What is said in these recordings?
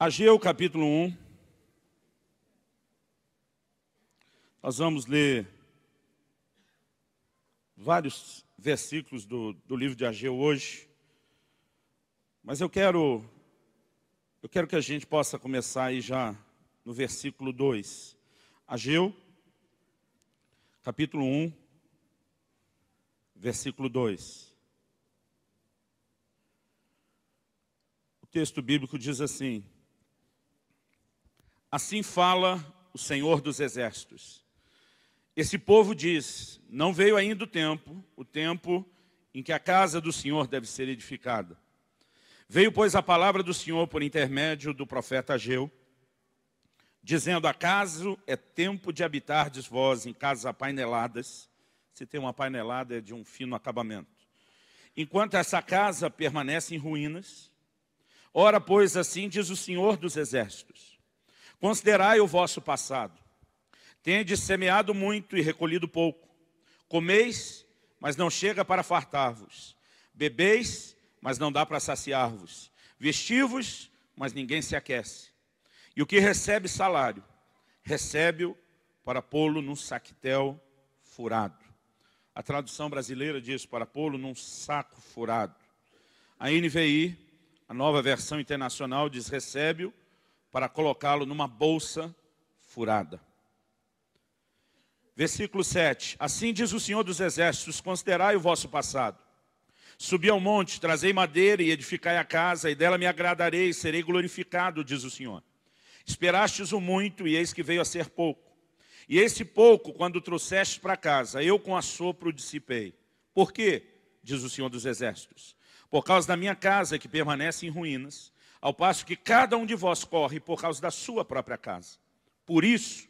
Ageu capítulo 1. Nós vamos ler vários versículos do livro de Ageu hoje. Mas eu quero que a gente possa começar aí já no versículo 2. Ageu, capítulo 1, versículo 2. O texto bíblico diz assim: assim fala o Senhor dos Exércitos. Esse povo diz, não veio ainda o tempo em que a casa do Senhor deve ser edificada. Veio, pois, a palavra do Senhor por intermédio do profeta Ageu, dizendo, acaso é tempo de habitardes vós em casas apaineladas? Se tem uma painelada é de um fino acabamento. Enquanto essa casa permanece em ruínas, ora, pois, assim diz o Senhor dos Exércitos, considerai o vosso passado. Tendes semeado muito e recolhido pouco. Comeis, mas não chega para fartar-vos. Bebeis, mas não dá para saciar-vos. Vestivos, mas ninguém se aquece. E o que recebe salário, recebe-o para pô-lo num saquetel furado. A tradução brasileira diz para pô-lo num saco furado. A NVI, a nova versão internacional, diz recebe-o para colocá-lo numa bolsa furada. Versículo 7. Assim diz o Senhor dos Exércitos, considerai o vosso passado. Subi ao monte, trazei madeira e edificai a casa, e dela me agradarei e serei glorificado, diz o Senhor. Esperastes o muito, e eis que veio a ser pouco. E esse pouco, quando trouxestes para casa, eu com assopro dissipei. Por quê? Diz o Senhor dos Exércitos. Por causa da minha casa, que permanece em ruínas, ao passo que cada um de vós corre por causa da sua própria casa. Por isso,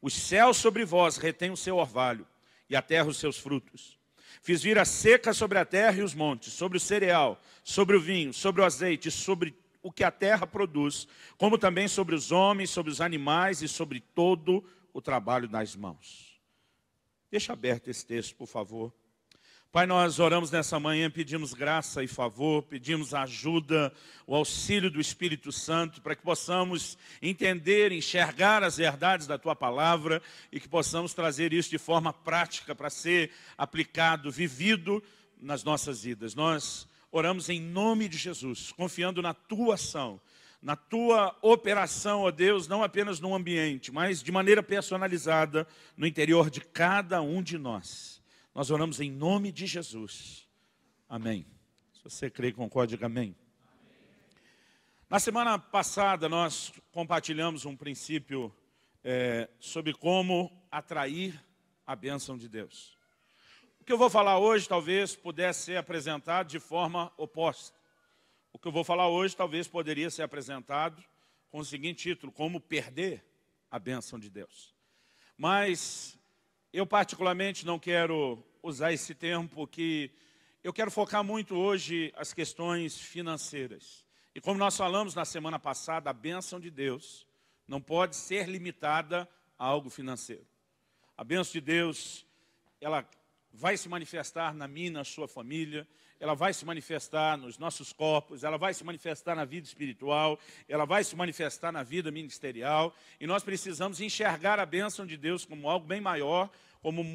os céus sobre vós retêm o seu orvalho, e a terra os seus frutos. Fiz vir a seca sobre a terra e os montes, sobre o cereal, sobre o vinho, sobre o azeite, sobre o que a terra produz, como também sobre os homens, sobre os animais e sobre todo o trabalho das mãos. Deixa aberto esse texto, por favor. Pai, nós oramos nessa manhã, pedimos graça e favor, pedimos ajuda, o auxílio do Espírito Santo, para que possamos entender, enxergar as verdades da Tua palavra e que possamos trazer isso de forma prática para ser aplicado, vivido nas nossas vidas. Nós oramos em nome de Jesus, confiando na Tua ação, na Tua operação, ó Deus, não apenas no ambiente, mas de maneira personalizada no interior de cada um de nós. Nós oramos em nome de Jesus. Amém. Se você crê e concorda, diga amém. Na semana passada, nós compartilhamos um princípio sobre como atrair a bênção de Deus. O que eu vou falar hoje, talvez, pudesse ser apresentado de forma oposta. O que eu vou falar hoje, talvez, poderia ser apresentado com o seguinte título, como perder a bênção de Deus. Mas eu particularmente não quero usar esse termo porque eu quero focar muito hoje as questões financeiras. E como nós falamos na semana passada, a bênção de Deus não pode ser limitada a algo financeiro. A bênção de Deus, ela vai se manifestar na minha e na sua família, ela vai se manifestar nos nossos corpos, ela vai se manifestar na vida espiritual, ela vai se manifestar na vida ministerial, e nós precisamos enxergar a bênção de Deus como algo bem maior, como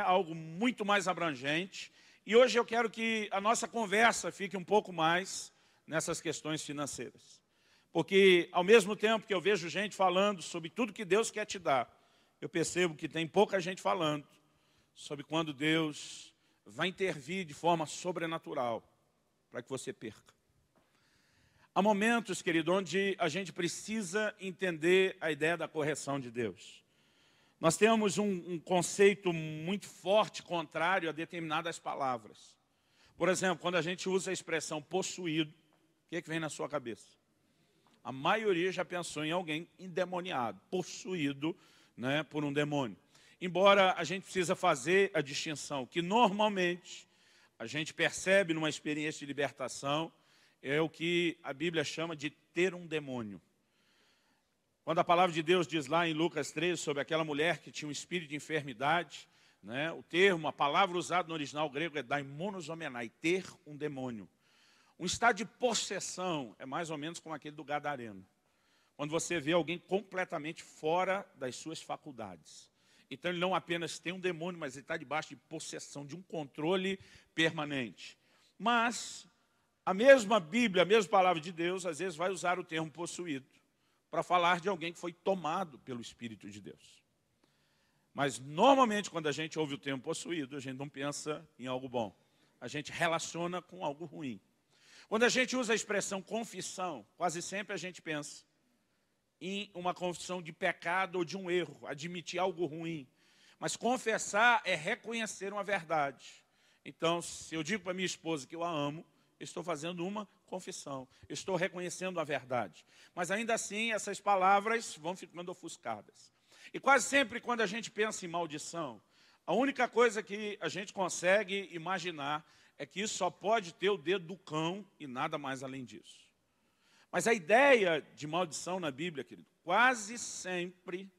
algo muito mais abrangente. E hoje eu quero que a nossa conversa fique um pouco mais nessas questões financeiras. Porque ao mesmo tempo que eu vejo gente falando sobre tudo que Deus quer te dar, eu percebo que tem pouca gente falando sobre quando Deus vai intervir de forma sobrenatural para que você perca. Há momentos, querido, onde a gente precisa entender a ideia da correção de Deus. Nós temos um conceito muito forte, contrário a determinadas palavras. Por exemplo, quando a gente usa a expressão possuído, o que é que vem na sua cabeça? A maioria já pensou em alguém endemoniado, possuído, por um demônio. Embora a gente precisa fazer a distinção, que normalmente a gente percebe numa experiência de libertação, é o que a Bíblia chama de ter um demônio. Quando a palavra de Deus diz lá em Lucas 13 sobre aquela mulher que tinha um espírito de enfermidade, o termo, a palavra usada no original grego é daimonos homenai, ter um demônio. Um estado de possessão é mais ou menos como aquele do gadareno. quando você vê alguém completamente fora das suas faculdades. Então ele não apenas tem um demônio, mas ele está debaixo de possessão, de um controle permanente. Mas a mesma Bíblia, a mesma palavra de Deus, às vezes vai usar o termo possuído para falar de alguém que foi tomado pelo Espírito de Deus. Mas normalmente quando a gente ouve o termo possuído, a gente não pensa em algo bom. A gente relaciona com algo ruim. Quando a gente usa a expressão confissão, quase sempre a gente pensa em uma confissão de pecado ou de um erro, admitir algo ruim. Mas confessar é reconhecer uma verdade. Então, se eu digo para minha esposa que eu a amo, eu estou fazendo uma confissão. Eu estou reconhecendo a verdade. Mas ainda assim, essas palavras vão ficando ofuscadas. E quase sempre, quando a gente pensa em maldição, a única coisa que a gente consegue imaginar é que isso só pode ter o dedo do cão e nada mais além disso. Mas a ideia de maldição na Bíblia, querido, quase sempre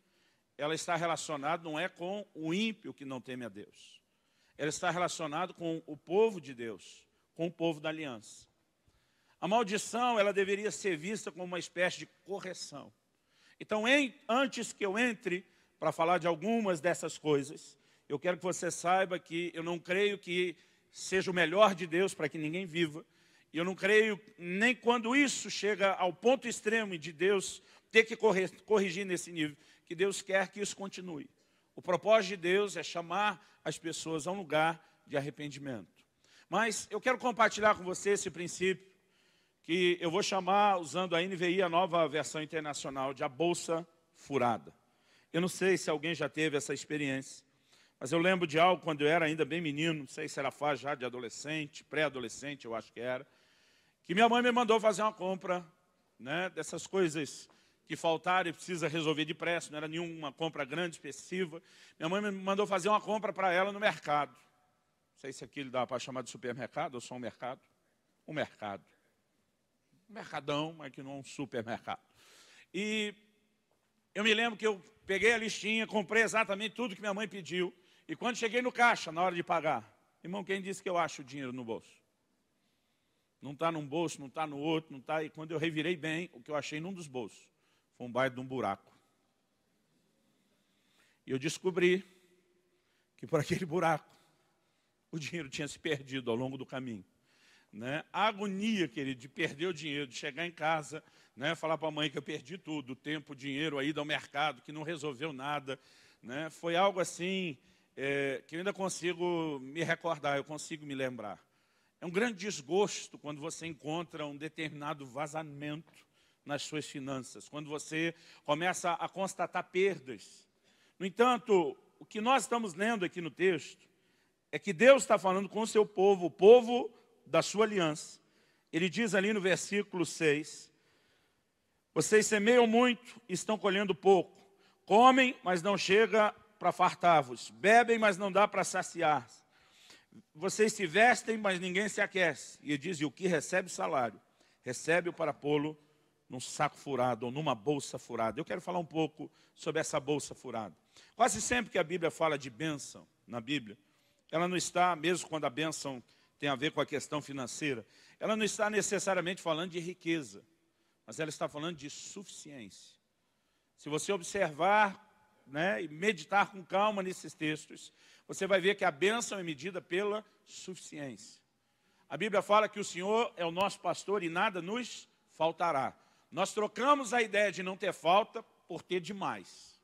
ela está relacionada, não é com o ímpio que não teme a Deus. Ela está relacionada com o povo de Deus, com o povo da aliança. A maldição, ela deveria ser vista como uma espécie de correção. Então, antes que eu entre para falar de algumas dessas coisas, eu quero que você saiba que eu não creio que seja o melhor de Deus para que ninguém viva. E eu não creio nem quando isso chega ao ponto extremo de Deus ter que corrigir nesse nível, que Deus quer que isso continue. O propósito de Deus é chamar as pessoas a um lugar de arrependimento. Mas eu quero compartilhar com você esse princípio, que eu vou chamar, usando a NVI, a nova versão internacional, de a bolsa furada. Eu não sei se alguém já teve essa experiência, mas eu lembro de algo quando eu era ainda bem menino, não sei se era fase já de adolescente, pré-adolescente, eu acho que era, que minha mãe me mandou fazer uma compra, né, dessas coisas que faltaram e precisa resolver depressa, não era nenhuma compra grande, expressiva. Minha mãe me mandou fazer uma compra para ela no mercado. Não sei se aquilo dá para chamar de supermercado ou só um mercado. Um mercado. Um mercadão, mas que não é um supermercado. E eu me lembro que eu peguei a listinha, comprei exatamente tudo que minha mãe pediu. E quando cheguei no caixa, na hora de pagar, irmão, quem disse que eu acho o dinheiro no bolso? Não está num bolso, não está no outro, não está. E quando eu revirei bem, o que eu achei num dos bolsos foi um baita de um buraco. E eu descobri que por aquele buraco o dinheiro tinha se perdido ao longo do caminho. Né? A agonia, querido, de perder o dinheiro, de chegar em casa, né, falar para a mãe que eu perdi tudo, o tempo, o dinheiro, a ida ao mercado, que não resolveu nada. Né? Foi algo assim que eu ainda consigo me recordar, eu consigo me lembrar. É um grande desgosto quando você encontra um determinado vazamento nas suas finanças, quando você começa a constatar perdas. No entanto, o que nós estamos lendo aqui no texto é que Deus está falando com o seu povo, o povo da sua aliança. Ele diz ali no versículo 6, vocês semeiam muito e estão colhendo pouco, comem, mas não chega para fartar-vos, bebem, mas não dá para saciar. Vocês se vestem, mas ninguém se aquece. E ele diz, e o que recebe salário, recebe-o para pô-lo num saco furado ou numa bolsa furada. Eu quero falar um pouco sobre essa bolsa furada. Quase sempre que a Bíblia fala de bênção, na Bíblia, ela não está, mesmo quando a bênção tem a ver com a questão financeira, ela não está necessariamente falando de riqueza, mas ela está falando de suficiência. Se você observar, né, e meditar com calma nesses textos, você vai ver que a bênção é medida pela suficiência. A Bíblia fala que o Senhor é o nosso pastor e nada nos faltará. Nós trocamos a ideia de não ter falta por ter demais.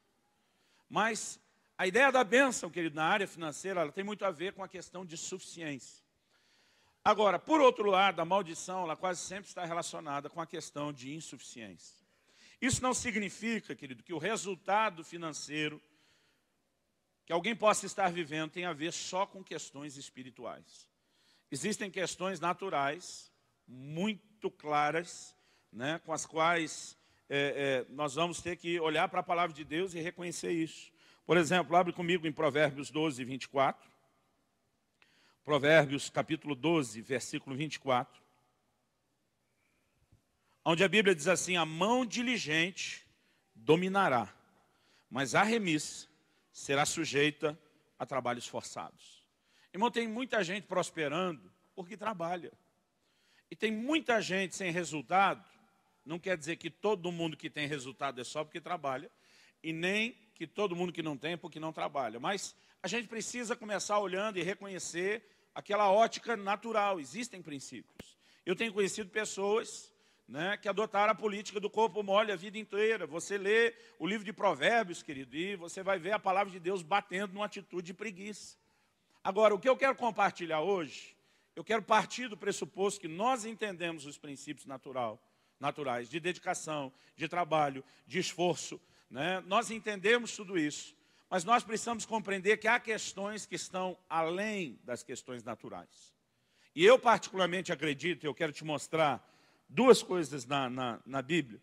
Mas a ideia da bênção, querido, na área financeira, ela tem muito a ver com a questão de suficiência. Agora, por outro lado, a maldição, ela quase sempre está relacionada com a questão de insuficiência. Isso não significa, querido, que o resultado financeiro que alguém possa estar vivendo tem a ver só com questões espirituais. Existem questões naturais, muito claras, né, com as quais nós vamos ter que olhar para a palavra de Deus e reconhecer isso. Por exemplo, abre comigo em Provérbios 12, 24. Provérbios capítulo 12, versículo 24. Onde a Bíblia diz assim, a mão diligente dominará, mas a remissa será sujeita a trabalhos forçados. Irmão, tem muita gente prosperando porque trabalha. E tem muita gente sem resultado não quer dizer que todo mundo que tem resultado é só porque trabalha, e nem que todo mundo que não tem é porque não trabalha. Mas a gente precisa começar olhando e reconhecer aquela ótica natural. Existem princípios. Eu tenho conhecido pessoas, né, que adotaram a política do corpo mole a vida inteira. Você lê o livro de Provérbios, querido, e você vai ver a palavra de Deus batendo numa atitude de preguiça. Agora, o que eu quero compartilhar hoje, eu quero partir do pressuposto que nós entendemos os princípios naturais de dedicação, de trabalho, de esforço, né? Nós entendemos tudo isso, mas nós precisamos compreender que há questões que estão além das questões naturais. E eu particularmente acredito, eu quero te mostrar duas coisas na Bíblia.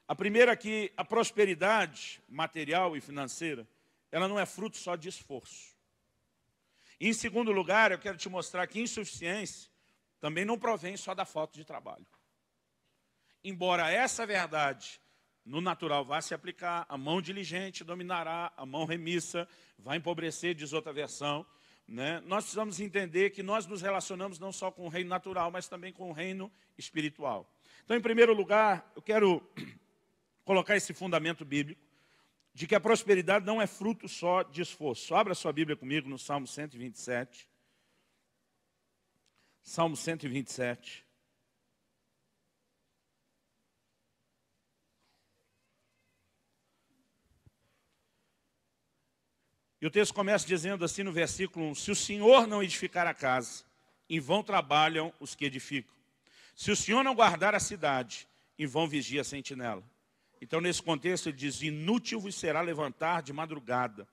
A primeira é que a prosperidade material e financeira, ela não é fruto só de esforço. E, em segundo lugar, eu quero te mostrar que insuficiência também não provém só da falta de trabalho. Embora essa verdade no natural vá se aplicar, a mão diligente dominará, a mão remissa vai empobrecer, diz outra versão, né? Nós precisamos entender que nós nos relacionamos não só com o reino natural, mas também com o reino espiritual. Então, em primeiro lugar, eu quero colocar esse fundamento bíblico de que a prosperidade não é fruto só de esforço. Abra sua Bíblia comigo no Salmo 127. Salmo 127. E o texto começa dizendo assim no versículo 1, se o Senhor não edificar a casa, em vão trabalham os que edificam. Se o Senhor não guardar a cidade, em vão vigia a sentinela. Então, nesse contexto, ele diz, inútil vos será levantar de madrugada,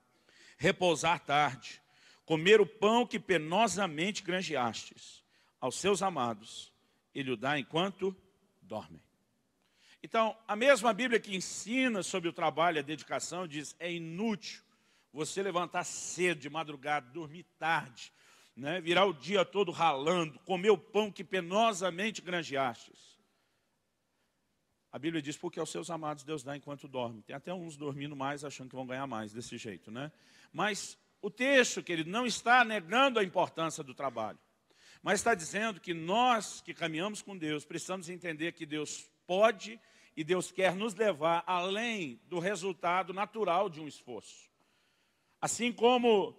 repousar tarde, comer o pão que penosamente granjeastes. Aos seus amados, ele o dá enquanto dormem. Então, a mesma Bíblia que ensina sobre o trabalho e a dedicação, diz, é inútil você levantar cedo, de madrugada, dormir tarde, né? Virar o dia todo ralando, comer o pão que penosamente granjeastes. A Bíblia diz, porque aos seus amados Deus dá enquanto dorme. Tem até uns dormindo mais, achando que vão ganhar mais desse jeito, né? Mas o texto, querido, não está negando a importância do trabalho. Mas está dizendo que nós que caminhamos com Deus, precisamos entender que Deus pode e Deus quer nos levar além do resultado natural de um esforço. Assim como,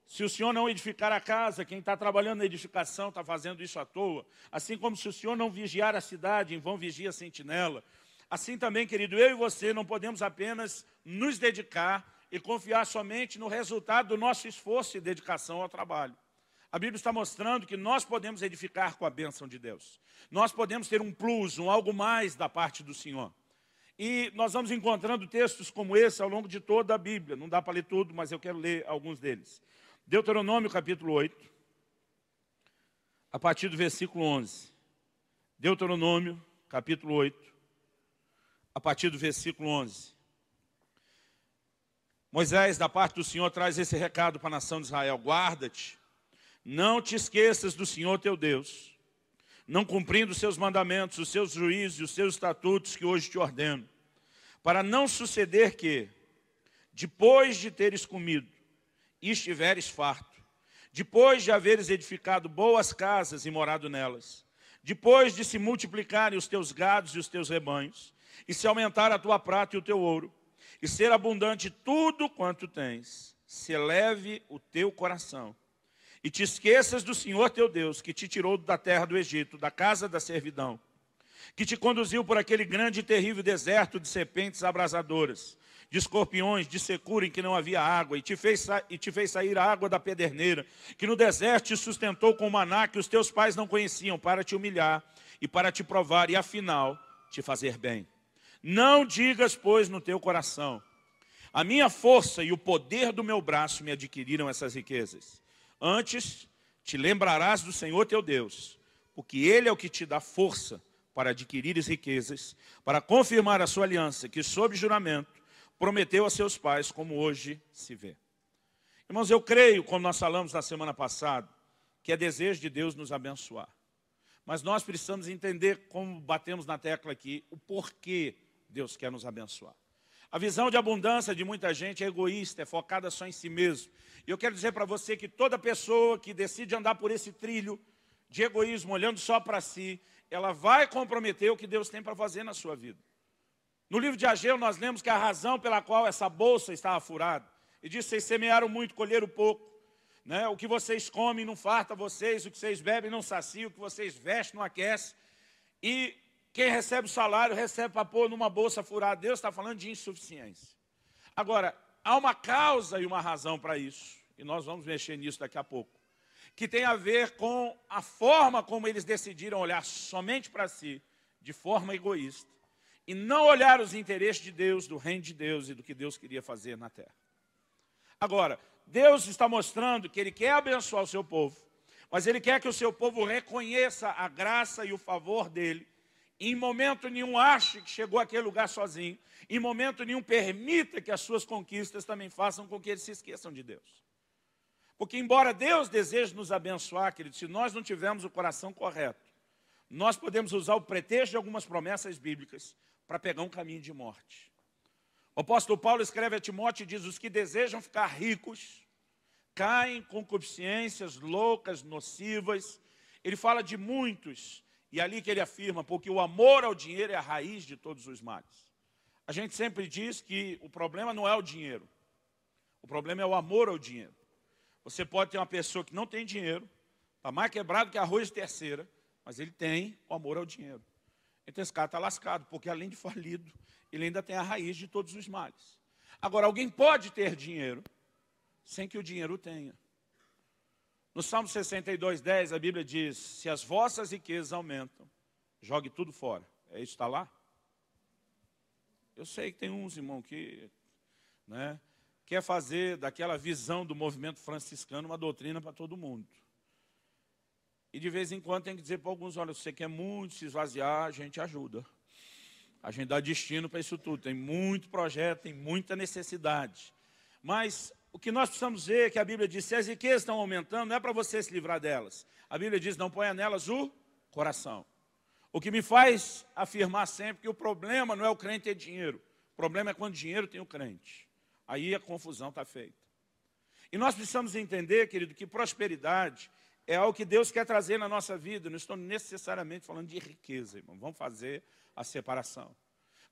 se o Senhor não edificar a casa, quem está trabalhando na edificação está fazendo isso à toa. Assim como se o Senhor não vigiar a cidade, em vão vigia a sentinela. Assim também, querido, eu e você não podemos apenas nos dedicar e confiar somente no resultado do nosso esforço e dedicação ao trabalho. A Bíblia está mostrando que nós podemos edificar com a bênção de Deus. Nós podemos ter um plus, um algo mais da parte do Senhor. E nós vamos encontrando textos como esse ao longo de toda a Bíblia. Não dá para ler tudo, mas eu quero ler alguns deles. Deuteronômio capítulo 8, a partir do versículo 11. Deuteronômio capítulo 8, a partir do versículo 11. Moisés, da parte do Senhor, traz esse recado para a nação de Israel. Guarda-te, não te esqueças do Senhor teu Deus, não cumprindo os seus mandamentos, os seus juízos e os seus estatutos que hoje te ordeno, para não suceder que, depois de teres comido e estiveres farto, depois de haveres edificado boas casas e morado nelas, depois de se multiplicarem os teus gados e os teus rebanhos, e se aumentar a tua prata e o teu ouro, e ser abundante tudo quanto tens, se eleve o teu coração, e te esqueças do Senhor teu Deus, que te tirou da terra do Egito, da casa da servidão, que te conduziu por aquele grande e terrível deserto de serpentes abrasadoras, de escorpiões, de secura em que não havia água, e te fez sair a água da pederneira, que no deserto te sustentou com maná que os teus pais não conheciam, para te humilhar e para te provar, e afinal te fazer bem. Não digas, pois, no teu coração, a minha força e o poder do meu braço me adquiriram essas riquezas. Antes, te lembrarás do Senhor teu Deus, porque Ele é o que te dá força para adquirires riquezas, para confirmar a sua aliança, que sob juramento prometeu a seus pais, como hoje se vê. Irmãos, eu creio, como nós falamos na semana passada, que é desejo de Deus nos abençoar. Mas nós precisamos entender, como batemos na tecla aqui, o porquê Deus quer nos abençoar. A visão de abundância de muita gente é egoísta, é focada só em si mesmo. E eu quero dizer para você que toda pessoa que decide andar por esse trilho de egoísmo, olhando só para si, ela vai comprometer o que Deus tem para fazer na sua vida. No livro de Ageu, nós lemos que a razão pela qual essa bolsa estava furada, e diz: vocês semearam muito, colheram pouco. Né? O que vocês comem não farta vocês, o que vocês bebem não sacia, o que vocês vestem não aquece. E quem recebe o salário, recebe para pôr numa bolsa furada. Deus está falando de insuficiência. Agora, há uma causa e uma razão para isso, e nós vamos mexer nisso daqui a pouco, que tem a ver com a forma como eles decidiram olhar somente para si, de forma egoísta, e não olhar os interesses de Deus, do reino de Deus e do que Deus queria fazer na terra. Agora, Deus está mostrando que Ele quer abençoar o seu povo, mas Ele quer que o seu povo reconheça a graça e o favor dEle. Em momento nenhum ache que chegou àquele lugar sozinho. Em momento nenhum permita que as suas conquistas também façam com que eles se esqueçam de Deus. Porque embora Deus deseje nos abençoar, querido, se nós não tivermos o coração correto, nós podemos usar o pretexto de algumas promessas bíblicas para pegar um caminho de morte. O apóstolo Paulo escreve a Timóteo e diz: os que desejam ficar ricos caem em concupiscências loucas, nocivas. Ele fala de muitos, e ali que ele afirma: porque o amor ao dinheiro é a raiz de todos os males. A gente sempre diz que o problema não é o dinheiro, o problema é o amor ao dinheiro. Você pode ter uma pessoa que não tem dinheiro, está mais quebrado que arroz de terceira, mas ele tem o amor ao dinheiro. Então esse cara está lascado, porque além de falido, ele ainda tem a raiz de todos os males. Agora, alguém pode ter dinheiro sem que o dinheiro tenha. No Salmo 62:10, a Bíblia diz: se as vossas riquezas aumentam, jogue tudo fora. É isso que está lá? Eu sei que tem uns, irmão, que quer fazer daquela visão do movimento franciscano uma doutrina para todo mundo. E de vez em quando tem que dizer para alguns: olha, se você quer muito se esvaziar, a gente ajuda. A gente dá destino para isso tudo. Tem muito projeto, tem muita necessidade. Mas o que nós precisamos ver é que a Bíblia diz: se as riquezas estão aumentando, não é para você se livrar delas. A Bíblia diz: não ponha nelas o coração. O que me faz afirmar sempre que o problema não é o crente ter dinheiro. O problema é quando o dinheiro tem o crente. Aí a confusão está feita. E nós precisamos entender, querido, que prosperidade é algo que Deus quer trazer na nossa vida. Não estou necessariamente falando de riqueza, irmão. Vamos fazer a separação.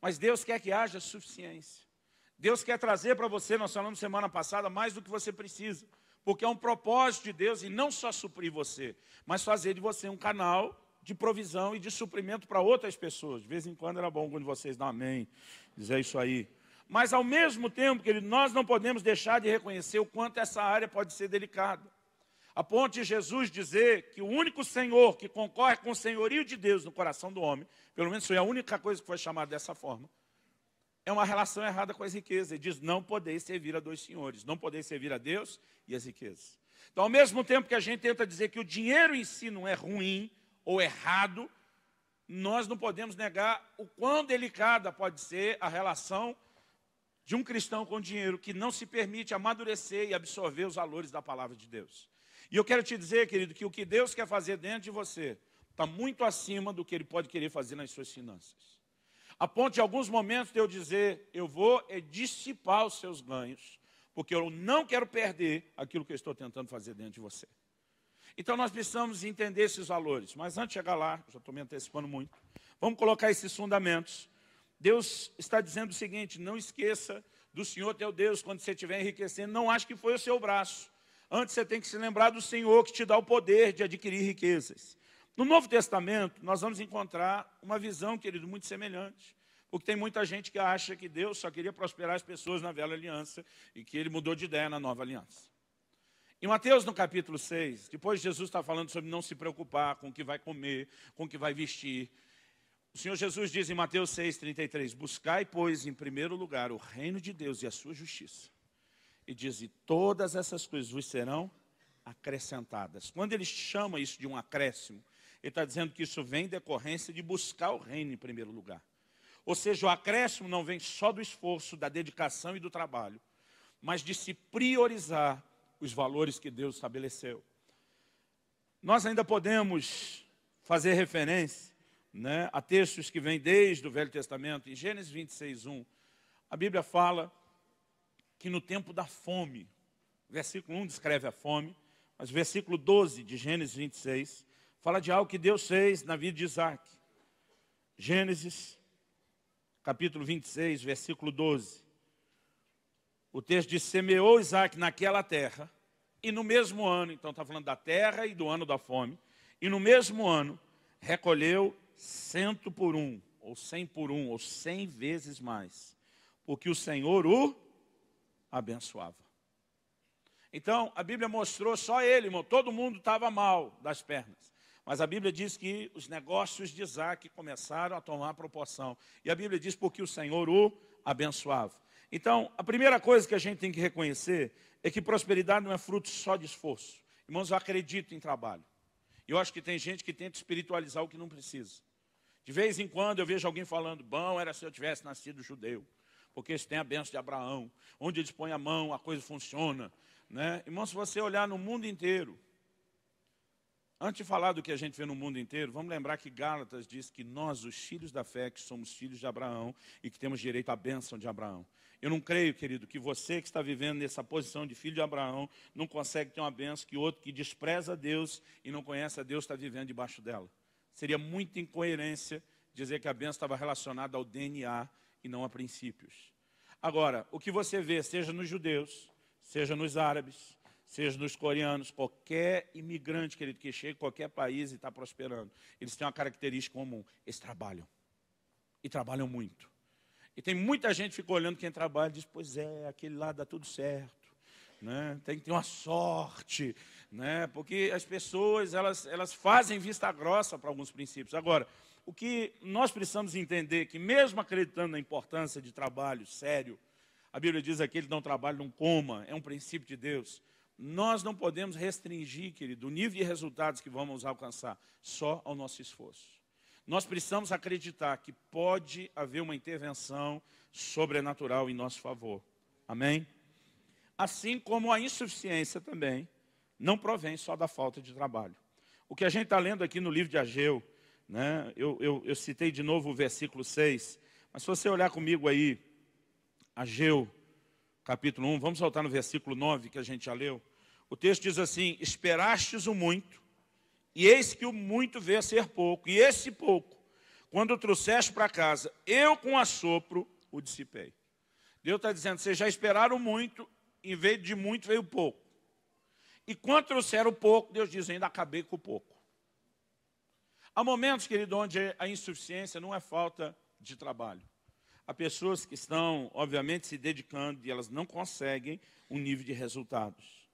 Mas Deus quer que haja suficiência. Deus quer trazer para você, nós falamos semana passada, mais do que você precisa. Porque é um propósito de Deus em não só suprir você, mas fazer de você um canal de provisão e de suprimento para outras pessoas. De vez em quando era bom quando vocês dão amém, dizer isso aí. Mas ao mesmo tempo, querido, nós não podemos deixar de reconhecer o quanto essa área pode ser delicada. A ponto de Jesus dizer que o único Senhor que concorre com o senhorio de Deus no coração do homem, pelo menos foi a única coisa que foi chamada dessa forma, é uma relação errada com as riquezas. Ele diz: não podeis servir a dois senhores, não podeis servir a Deus e as riquezas. Então, ao mesmo tempo que a gente tenta dizer que o dinheiro em si não é ruim ou errado, nós não podemos negar o quão delicada pode ser a relação de um cristão com o dinheiro, que não se permite amadurecer e absorver os valores da palavra de Deus. E eu quero te dizer, querido, que o que Deus quer fazer dentro de você está muito acima do que Ele pode querer fazer nas suas finanças. A ponto de alguns momentos de eu dizer: eu vou dissipar os seus ganhos, porque eu não quero perder aquilo que eu estou tentando fazer dentro de você. Então nós precisamos entender esses valores. Mas antes de chegar lá, já estou me antecipando muito, vamos colocar esses fundamentos. Deus está dizendo o seguinte: não esqueça do Senhor teu Deus quando você estiver enriquecendo. Não ache que foi o seu braço. Antes você tem que se lembrar do Senhor que te dá o poder de adquirir riquezas. No Novo Testamento, nós vamos encontrar uma visão, querido, muito semelhante. Porque tem muita gente que acha que Deus só queria prosperar as pessoas na velha aliança e que Ele mudou de ideia na nova aliança. Em Mateus, no capítulo 6, depois Jesus está falando sobre não se preocupar com o que vai comer, com o que vai vestir. O Senhor Jesus diz em Mateus 6:33, buscai, pois, em primeiro lugar o reino de Deus e a sua justiça. E diz: e todas essas coisas vos serão acrescentadas. Quando ele chama isso de um acréscimo, ele está dizendo que isso vem em decorrência de buscar o reino em primeiro lugar. Ou seja, o acréscimo não vem só do esforço, da dedicação e do trabalho, mas de se priorizar os valores que Deus estabeleceu. Nós ainda podemos fazer referência a textos que vêm desde o Velho Testamento. Em Gênesis 26:1, a Bíblia fala que no tempo da fome, versículo 1 descreve a fome, mas o versículo 12 de Gênesis 26 Fala de algo que Deus fez na vida de Isaac. Gênesis, capítulo 26, versículo 12. O texto diz, semeou Isaac naquela terra, e no mesmo ano, então está falando da terra e do ano da fome, e no mesmo ano recolheu 100 por um, ou 100 por um, ou 100 vezes mais, porque o Senhor o abençoava. Então, a Bíblia mostrou só ele, irmão, todo mundo estava mal das pernas. Mas a Bíblia diz que os negócios de Isaac começaram a tomar proporção. E a Bíblia diz porque o Senhor o abençoava. Então, a primeira coisa que a gente tem que reconhecer é que prosperidade não é fruto só de esforço. Irmãos, eu acredito em trabalho. E eu acho que tem gente que tenta espiritualizar o que não precisa. De vez em quando eu vejo alguém falando, bom era se eu tivesse nascido judeu. Porque eles têm a bênção de Abraão. Onde eles põem a mão, a coisa funciona. Né? Irmão, se você olhar no mundo inteiro, antes de falar do que a gente vê no mundo inteiro, vamos lembrar que Gálatas diz que nós, os filhos da fé, que somos filhos de Abraão e que temos direito à bênção de Abraão. Eu não creio, querido, que você que está vivendo nessa posição de filho de Abraão não consegue ter uma bênção que outro que despreza Deus e não conhece a Deus está vivendo debaixo dela. Seria muita incoerência dizer que a bênção estava relacionada ao DNA e não a princípios. Agora, o que você vê, seja nos judeus, seja nos árabes, seja nos coreanos, qualquer imigrante, querido, que chega em qualquer país e está prosperando, eles têm uma característica comum, eles trabalham. E trabalham muito. E tem muita gente que fica olhando quem trabalha e diz, pois é, aquele lá dá tudo certo. Né? Tem que ter uma sorte. Né? Porque as pessoas, elas fazem vista grossa para alguns princípios. Agora, o que nós precisamos entender é que mesmo acreditando na importância de trabalho sério, a Bíblia diz aqui, ele não trabalha, não coma, é um princípio de Deus. Nós não podemos restringir, querido, o nível de resultados que vamos alcançar só ao nosso esforço. Nós precisamos acreditar que pode haver uma intervenção sobrenatural em nosso favor. Amém? Assim como a insuficiência também não provém só da falta de trabalho. O que a gente está lendo aqui no livro de Ageu, né, eu citei de novo o versículo 6, mas se você olhar comigo aí, Ageu, capítulo 1, vamos voltar no versículo 9 que a gente já leu. O texto diz assim, esperastes o muito, e eis que o muito veio a ser pouco, e esse pouco, quando o trouxeste para casa, eu com assopro o dissipei. Deus está dizendo, vocês já esperaram muito, em vez de muito veio pouco. E quando trouxeram pouco, Deus diz, ainda acabei com o pouco. Há momentos, querido, onde a insuficiência não é falta de trabalho. Há pessoas que estão, obviamente, se dedicando e elas não conseguem um nível de resultados.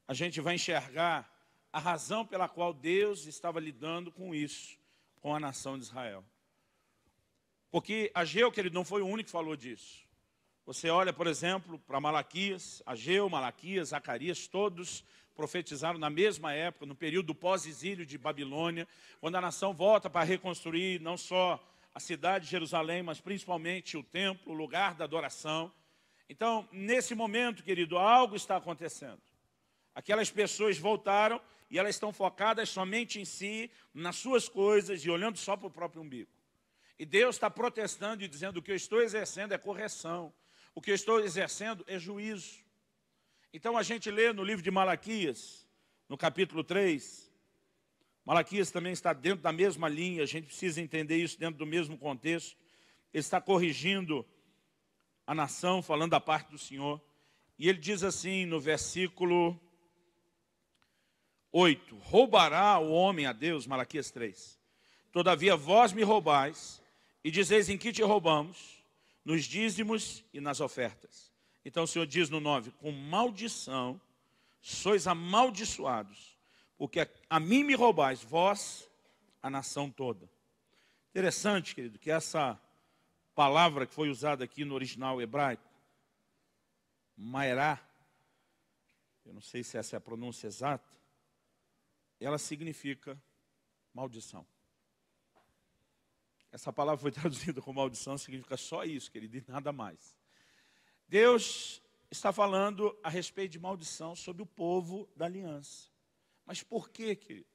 A gente vai enxergar a razão pela qual Deus estava lidando com isso, com a nação de Israel. Porque Ageu, querido, não foi o único que falou disso. Você olha, por exemplo, para Malaquias, Ageu, Malaquias, Zacarias, todos profetizaram na mesma época, no período do pós-exílio de Babilônia, quando a nação volta para reconstruir não só a cidade de Jerusalém, mas principalmente o templo, o lugar da adoração. Então, nesse momento, querido, algo está acontecendo. Aquelas pessoas voltaram e elas estão focadas somente em si, nas suas coisas e olhando só para o próprio umbigo. E Deus está protestando e dizendo, o que eu estou exercendo é correção. O que eu estou exercendo é juízo. Então a gente lê no livro de Malaquias, no capítulo 3, Malaquias também está dentro da mesma linha, a gente precisa entender isso dentro do mesmo contexto. Ele está corrigindo a nação, falando da parte do Senhor. E ele diz assim no versículo 8, roubará o homem a Deus, Malaquias 3. Todavia vós me roubais, e dizeis em que te roubamos, nos dízimos e nas ofertas. Então o Senhor diz no 9, com maldição sois amaldiçoados, porque a mim me roubais, vós, a nação toda. Interessante, querido, que essa palavra que foi usada aqui no original hebraico, maerá, eu não sei se essa é a pronúncia exata, ela significa maldição. Essa palavra foi traduzida como maldição, significa só isso, querido, e nada mais. Deus está falando a respeito de maldição sobre o povo da aliança. Mas por quê, querido?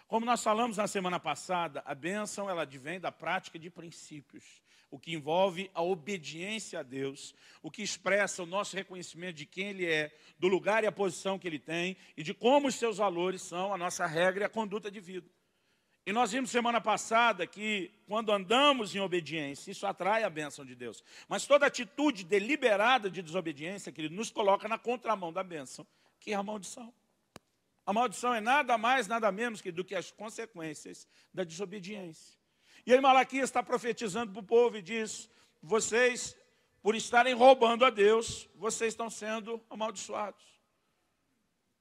Como nós falamos na semana passada, a bênção ela advém da prática de princípios, o que envolve a obediência a Deus, o que expressa o nosso reconhecimento de quem Ele é, do lugar e a posição que Ele tem, e de como os seus valores são a nossa regra e a conduta de vida. E nós vimos semana passada que quando andamos em obediência, isso atrai a bênção de Deus. Mas toda atitude deliberada de desobediência, querido, nos coloca na contramão da bênção, que é a maldição. A maldição é nada mais, nada menos do que as consequências da desobediência. E aí Malaquias está profetizando para o povo e diz: vocês, por estarem roubando a Deus, vocês estão sendo amaldiçoados.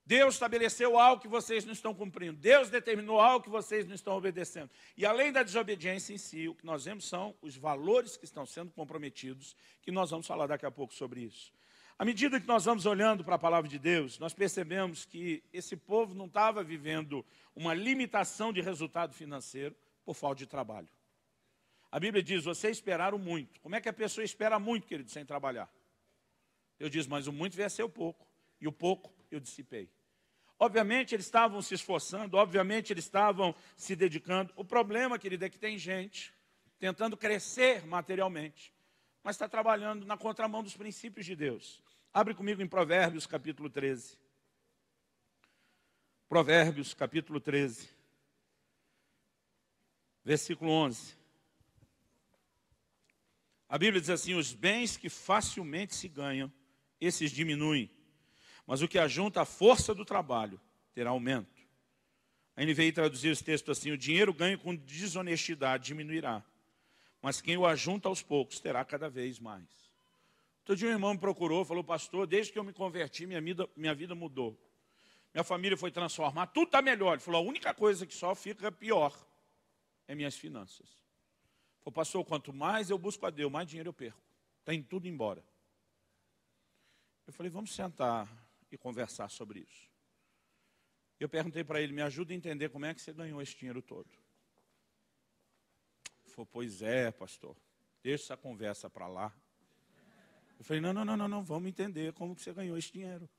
Deus estabeleceu algo que vocês não estão cumprindo. Deus determinou algo que vocês não estão obedecendo. E além da desobediência em si, o que nós vemos são os valores que estão sendo comprometidos, que nós vamos falar daqui a pouco sobre isso. À medida que nós vamos olhando para a palavra de Deus, nós percebemos que esse povo não estava vivendo uma limitação de resultado financeiro por falta de trabalho. A Bíblia diz: vocês esperaram muito. Como é que a pessoa espera muito, querido, sem trabalhar? Eu disse: mas o muito venceu o pouco, e o pouco eu dissipei. Obviamente eles estavam se esforçando, obviamente eles estavam se dedicando. O problema, querido, é que tem gente tentando crescer materialmente, mas está trabalhando na contramão dos princípios de Deus. Abre comigo em Provérbios capítulo 13. Provérbios capítulo 13, versículo 11. A Bíblia diz assim: os bens que facilmente se ganham, esses diminuem, mas o que ajunta a força do trabalho terá aumento. A NVI traduzir esse texto assim: o dinheiro ganho com desonestidade diminuirá, mas quem o ajunta aos poucos terá cada vez mais. Outro dia um irmão me procurou, falou: pastor, desde que eu me converti, minha vida mudou. Minha família foi transformada, tudo está melhor. Ele falou: a única coisa que só fica pior é minhas finanças. Ele falou: pastor, quanto mais eu busco a Deus, mais dinheiro eu perco. Está indo tudo embora. Eu falei: vamos sentar e conversar sobre isso. Eu perguntei para ele: me ajuda a entender como é que você ganhou esse dinheiro todo. Ele falou: pois é, pastor, deixa essa conversa para lá. Eu falei: não, vamos entender como que você ganhou esse dinheiro.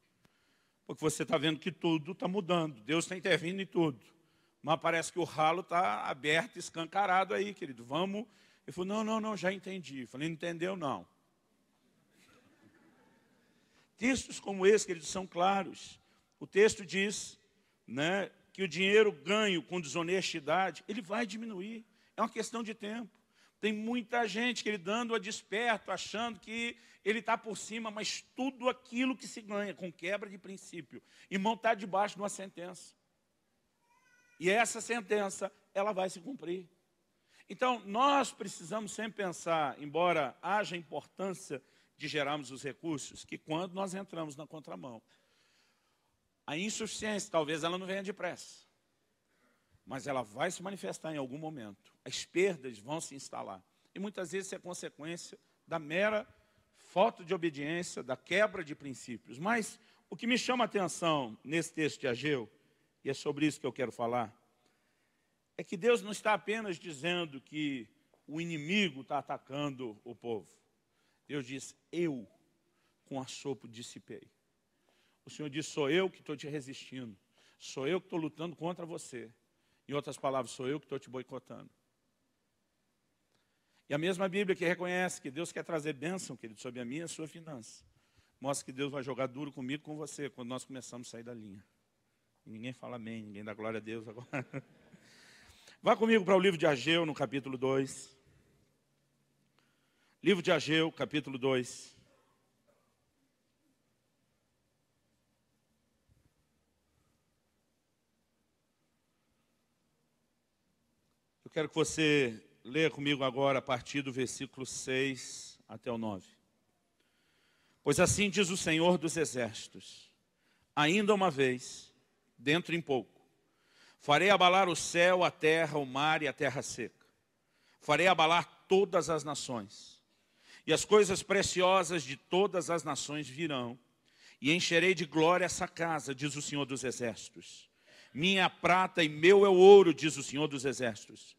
Porque você está vendo que tudo está mudando, Deus está intervindo em tudo. Mas parece que o ralo está aberto, escancarado aí, querido. Vamos. Ele falou: não, já entendi. Eu falei: não entendeu, não. Textos como esse, queridos, são claros. O texto diz, né, que o dinheiro ganho com desonestidade, ele vai diminuir. É uma questão de tempo. Tem muita gente que ele dando a desperto, achando que ele está por cima, mas tudo aquilo que se ganha com quebra de princípio, irmão, está debaixo de uma sentença. E essa sentença, ela vai se cumprir. Então, nós precisamos sempre pensar, embora haja importância de gerarmos os recursos, que quando nós entramos na contramão, a insuficiência, talvez ela não venha depressa, mas ela vai se manifestar em algum momento. As perdas vão se instalar. E muitas vezes isso é consequência da mera falta de obediência, da quebra de princípios. Mas o que me chama a atenção nesse texto de Ageu, e é sobre isso que eu quero falar, é que Deus não está apenas dizendo que o inimigo está atacando o povo. Deus diz: eu com assopro dissipei. O Senhor diz: sou eu que estou te resistindo. Sou eu que estou lutando contra você. Em outras palavras, sou eu que estou te boicotando. E a mesma Bíblia que reconhece que Deus quer trazer bênção, querido, sobre a minha e a sua finança, mostra que Deus vai jogar duro comigo e com você, quando nós começamos a sair da linha. E ninguém fala amém, ninguém dá glória a Deus agora. Vá comigo para o livro de Ageu, no capítulo 2. Livro de Ageu, capítulo 2. Eu quero que você leia comigo agora a partir do versículo 6 até o 9. Pois assim diz o Senhor dos Exércitos: ainda uma vez, dentro em pouco, farei abalar o céu, a terra, o mar e a terra seca. Farei abalar todas as nações. E as coisas preciosas de todas as nações virão, e encherei de glória essa casa, diz o Senhor dos Exércitos. Minha prata e meu é o ouro, diz o Senhor dos Exércitos.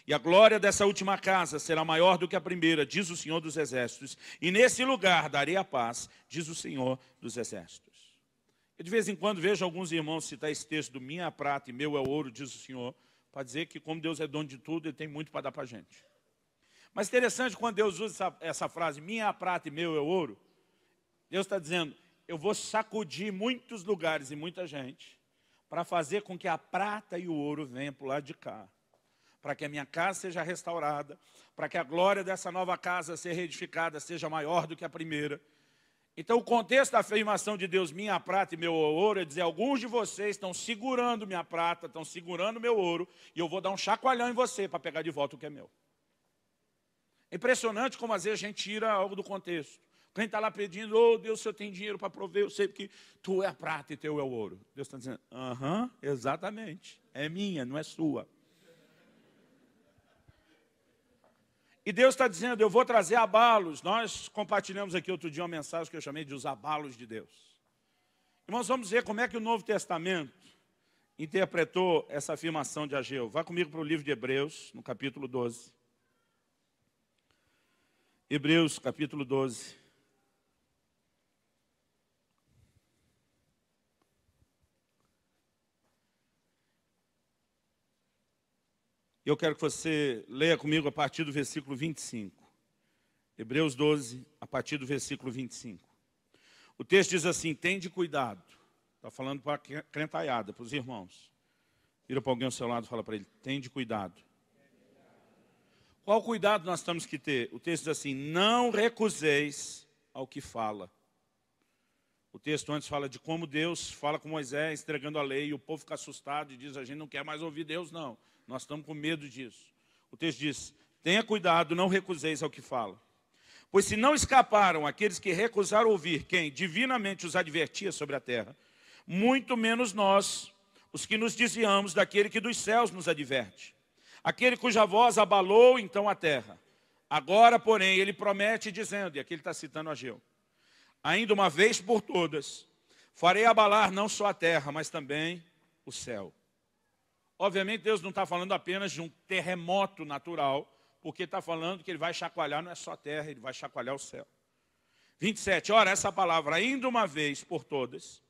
E a glória dessa última casa será maior do que a primeira, diz o Senhor dos Exércitos. E nesse lugar darei a paz, diz o Senhor dos Exércitos. Eu de vez em quando vejo alguns irmãos citar esse texto do minha prata e meu é o ouro, diz o Senhor, para dizer que como Deus é dono de tudo, Ele tem muito para dar para a gente. Mas interessante, quando Deus usa essa frase, minha prata e meu é o ouro, Deus está dizendo: eu vou sacudir muitos lugares e muita gente, para fazer com que a prata e o ouro venham para o lado de cá. para que a minha casa seja restaurada, para que a glória dessa nova casa ser reedificada seja maior do que a primeira. Então, o contexto da afirmação de Deus, minha prata e meu ouro, é dizer, alguns de vocês estão segurando minha prata, estão segurando meu ouro, e eu vou dar um chacoalhão em você para pegar de volta o que é meu. É impressionante como às vezes a gente tira algo do contexto. Quem está lá pedindo, oh Deus, se eu tenho dinheiro para prover, eu sei que tu é a prata e teu é o ouro. Deus está dizendo, exatamente, é minha, não é sua. E Deus está dizendo, eu vou trazer abalos. Nós compartilhamos aqui outro dia uma mensagem que eu chamei de os abalos de Deus. Irmãos, vamos ver como é que o Novo Testamento interpretou essa afirmação de Ageu. Vá comigo para o livro de Hebreus, no capítulo 12. Hebreus, capítulo 12. Eu quero que você leia comigo a partir do versículo 25. Hebreus 12, a partir do versículo 25. O texto diz assim, tende cuidado. Está falando para a crentaiada, para os irmãos. Vira para alguém ao seu lado e fala para ele, tende cuidado. Qual cuidado nós temos que ter? O texto diz assim, não recuseis ao que fala. O texto antes fala de como Deus fala com Moisés, entregando a lei, e o povo fica assustado e diz, a gente não quer mais ouvir Deus, não. Nós estamos com medo disso. O texto diz, tenha cuidado, não recuseis ao que fala. Pois se não escaparam aqueles que recusaram ouvir quem divinamente os advertia sobre a terra, muito menos nós, os que nos desviamos daquele que dos céus nos adverte. Aquele cuja voz abalou então a terra. Agora, porém, ele promete dizendo, e aqui ele está citando Ageu, ainda uma vez por todas, farei abalar não só a terra, mas também o céu. Obviamente, Deus não está falando apenas de um terremoto natural, porque está falando que ele vai chacoalhar, não é só a terra, ele vai chacoalhar o céu. 27, ora, essa palavra, ainda uma vez por todas,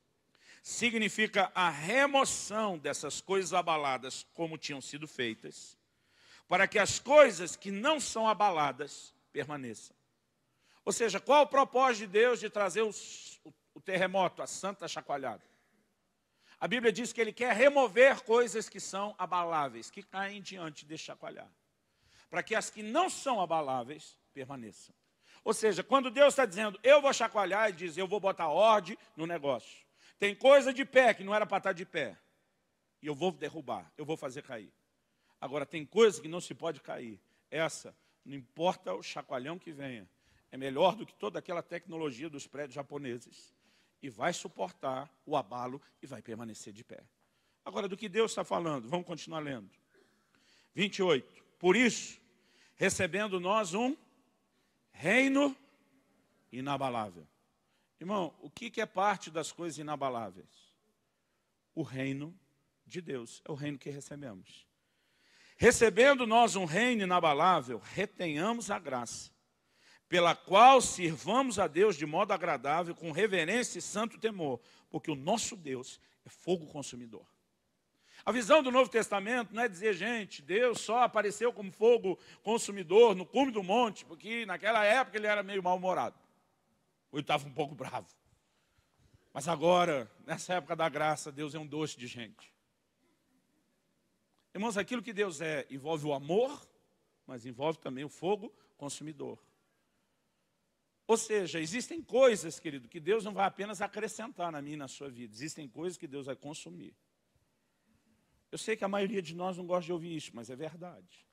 significa a remoção dessas coisas abaladas como tinham sido feitas, para que as coisas que não são abaladas permaneçam. Ou seja, qual o propósito de Deus de trazer o terremoto, a santa chacoalhada? A Bíblia diz que ele quer remover coisas que são abaláveis, que caem diante desse chacoalhar, para que as que não são abaláveis permaneçam. Ou seja, quando Deus está dizendo, eu vou chacoalhar, ele diz, eu vou botar ordem no negócio. Tem coisa de pé que não era para estar de pé, e eu vou derrubar, eu vou fazer cair. Agora, tem coisa que não se pode cair. Essa, não importa o chacoalhão que venha, é melhor do que toda aquela tecnologia dos prédios japoneses. E vai suportar o abalo e vai permanecer de pé. Agora, do que Deus está falando? Vamos continuar lendo. 28. Por isso, recebendo nós um reino inabalável. Irmão, o que é parte das coisas inabaláveis? O reino de Deus. É o reino que recebemos. Recebendo nós um reino inabalável, retenhamos a graça, pela qual sirvamos a Deus de modo agradável, com reverência e santo temor, porque o nosso Deus é fogo consumidor. A visão do Novo Testamento não é dizer, gente, Deus só apareceu como fogo consumidor no cume do monte, porque naquela época ele era meio mal-humorado. Ou ele estava um pouco bravo. Mas agora, nessa época da graça, Deus é um doce de gente. Irmãos, aquilo que Deus é, envolve o amor, mas envolve também o fogo consumidor. Ou seja, existem coisas, querido, que Deus não vai apenas acrescentar na minha e na sua vida. Existem coisas que Deus vai consumir. Eu sei que a maioria de nós não gosta de ouvir isso, mas é verdade.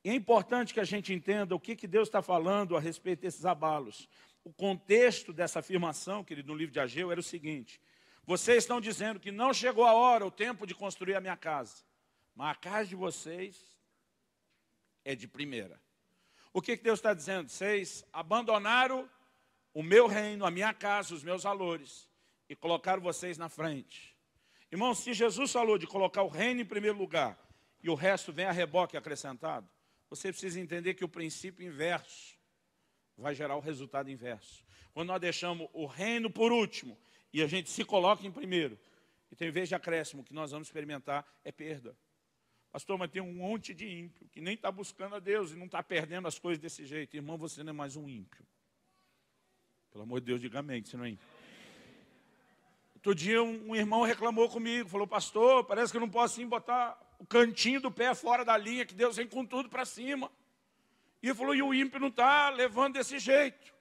E é importante que a gente entenda o que Deus está falando a respeito desses abalos. O contexto dessa afirmação, querido, no livro de Ageu, era o seguinte. Vocês estão dizendo que não chegou a hora, o tempo de construir a minha casa. Mas a casa de vocês é de primeira. O que Deus está dizendo? Vocês abandonaram o meu reino, a minha casa, os meus valores, e colocaram vocês na frente. Irmãos, se Jesus falou de colocar o reino em primeiro lugar, e o resto vem a reboque acrescentado, você precisa entender que o princípio inverso vai gerar o resultado inverso. Quando nós deixamos o reino por último, e a gente se coloca em primeiro, então em vez de acréscimo, o que nós vamos experimentar é perda. Pastor, mas tem um monte de ímpio que nem está buscando a Deus e não está perdendo as coisas desse jeito. Irmão, você não é mais um ímpio. Pelo amor de Deus, diga amém, que você não é ímpio. Outro dia um irmão reclamou comigo, falou, pastor, parece que eu não posso assim botar o o cantinho do pé fora da linha, que Deus vem com tudo para cima. E ele falou, e o ímpio não está levando desse jeito.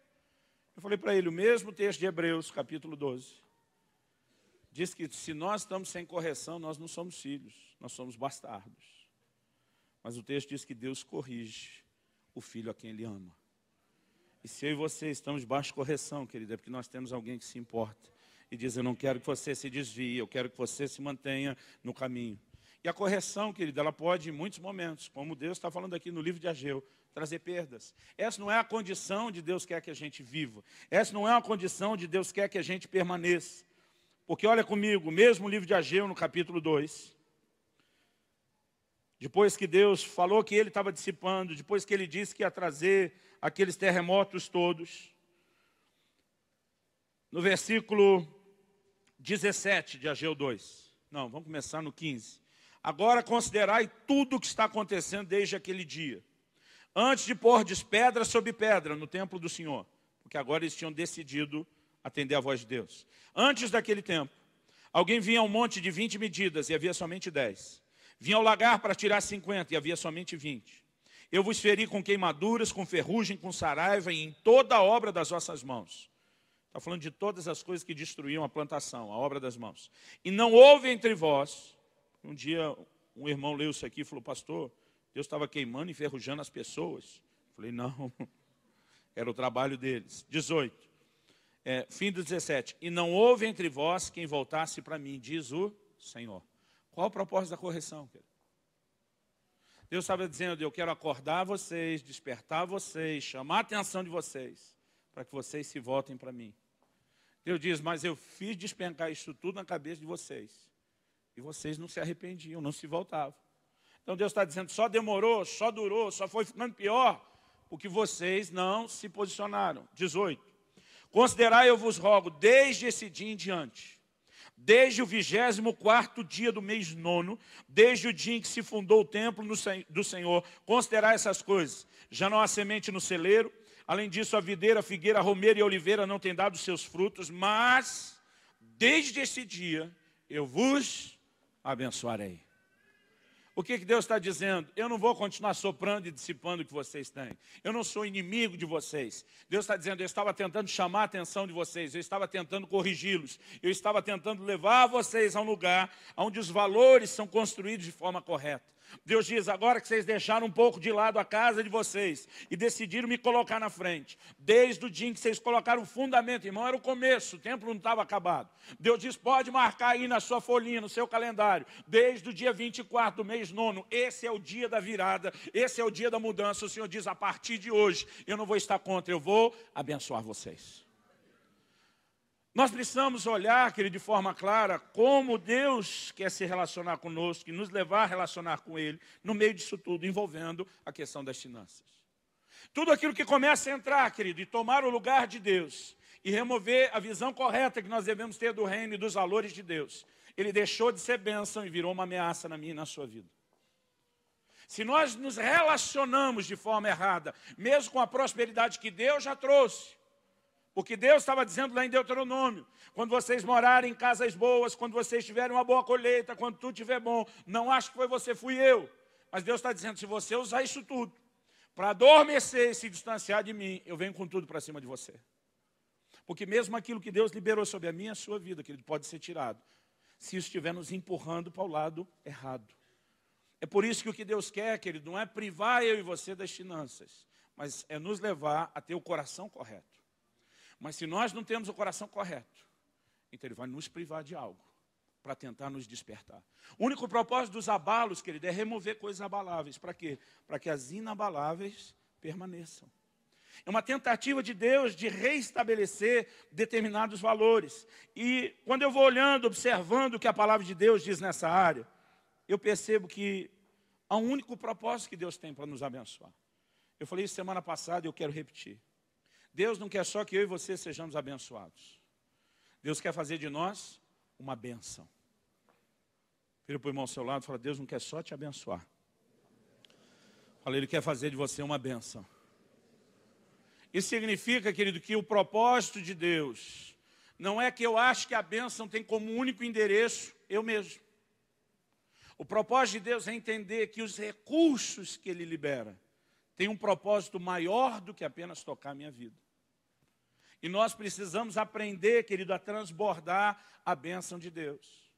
Eu falei para ele, o mesmo texto de Hebreus, capítulo 12. Diz que se nós estamos sem correção, nós não somos filhos, nós somos bastardos. Mas o texto diz que Deus corrige o filho a quem Ele ama. E se eu e você estamos debaixo de correção, querida, é porque nós temos alguém que se importa. E diz, eu não quero que você se desvie, eu quero que você se mantenha no caminho. E a correção, querida, ela pode, em muitos momentos, como Deus está falando aqui no livro de Ageu, trazer perdas. Essa não é a condição de Deus quer que a gente viva. Essa não é a condição de Deus quer que a gente permaneça. Porque olha comigo, mesmo o livro de Ageu, no capítulo 2, depois que Deus falou que Ele estava dissipando, depois que Ele disse que ia trazer aqueles terremotos todos, no versículo 17 de Ageu 2. Não, vamos começar no 15. Agora considerai tudo o que está acontecendo desde aquele dia, antes de pordes pedra sobre pedra no templo do Senhor, porque agora eles tinham decidido atender a voz de Deus. Antes daquele tempo, alguém vinha ao monte de 20 medidas e havia somente 10. Vinha ao lagar para tirar 50 e havia somente 20. Eu vos feri com queimaduras, com ferrugem, com saraiva e em toda a obra das vossas mãos. Está falando de todas as coisas que destruíam a plantação, a obra das mãos. E não houve entre vós. Um dia um irmão leu isso aqui e falou, pastor, Deus estava queimando e enferrujando as pessoas. Eu falei, não, era o trabalho deles. 18, fim do 17. E não houve entre vós quem voltasse para mim, diz o Senhor. Qual o propósito da correção, querido? Deus estava dizendo, eu quero acordar vocês, despertar vocês, chamar a atenção de vocês, para que vocês se voltem para mim. Deus diz, mas eu fiz despencar isso tudo na cabeça de vocês. E vocês não se arrependiam, não se voltavam. Então Deus está dizendo, só demorou, só durou, só foi ficando pior, porque vocês não se posicionaram. 18. Considerai, eu vos rogo, desde esse dia em diante, desde o 24º dia do mês 9, desde o dia em que se fundou o templo do Senhor, considerai essas coisas. Já não há semente no celeiro, além disso a videira, a figueira, a romeira e a oliveira não têm dado seus frutos, mas desde esse dia eu vos abençoarei. O que Deus está dizendo? Eu não vou continuar soprando e dissipando o que vocês têm. Eu não sou inimigo de vocês. Deus está dizendo, eu estava tentando chamar a atenção de vocês. Eu estava tentando corrigi-los. Eu estava tentando levar vocês a um lugar onde os valores são construídos de forma correta. Deus diz, agora que vocês deixaram um pouco de lado a casa de vocês e decidiram me colocar na frente, desde o dia em que vocês colocaram o fundamento, irmão, era o começo, o templo não estava acabado. Deus diz, pode marcar aí na sua folhinha, no seu calendário, desde o dia 24 do mês 9, esse é o dia da virada, esse é o dia da mudança. O Senhor diz, a partir de hoje, eu não vou estar contra, eu vou abençoar vocês. Nós precisamos olhar, querido, de forma clara, como Deus quer se relacionar conosco e nos levar a relacionar com Ele, no meio disso tudo, envolvendo a questão das finanças. Tudo aquilo que começa a entrar, querido, e tomar o lugar de Deus, e remover a visão correta que nós devemos ter do reino e dos valores de Deus, ele deixou de ser bênção e virou uma ameaça na minha e na sua vida. Se nós nos relacionamos de forma errada, mesmo com a prosperidade que Deus já trouxe, porque Deus estava dizendo lá em Deuteronômio, quando vocês morarem em casas boas, quando vocês tiverem uma boa colheita, quando tudo estiver bom, não acho que foi você, fui eu. Mas Deus está dizendo, se você usar isso tudo, para adormecer e se distanciar de mim, eu venho com tudo para cima de você. Porque mesmo aquilo que Deus liberou sobre a minha e a sua vida, querido, pode ser tirado, se isso estiver nos empurrando para o lado errado. É por isso que o que Deus quer, querido, não é privar eu e você das finanças, mas é nos levar a ter o coração correto. Mas se nós não temos o coração correto, então Ele vai nos privar de algo, para tentar nos despertar. O único propósito dos abalos, querido, é remover coisas abaláveis. Para quê? Para que as inabaláveis permaneçam. É uma tentativa de Deus de reestabelecer determinados valores. E quando eu vou olhando, observando o que a palavra de Deus diz nessa área, eu percebo que há um único propósito que Deus tem para nos abençoar. Eu falei isso semana passada e eu quero repetir. Deus não quer só que eu e você sejamos abençoados. Deus quer fazer de nós uma bênção. Vira para o irmão ao seu lado e fala, Deus não quer só te abençoar. Fala, Ele quer fazer de você uma bênção. Isso significa, querido, que o propósito de Deus não é que eu acho que a bênção tem como único endereço eu mesmo. O propósito de Deus é entender que os recursos que Ele libera têm um propósito maior do que apenas tocar a minha vida. E nós precisamos aprender, querido, a transbordar a bênção de Deus.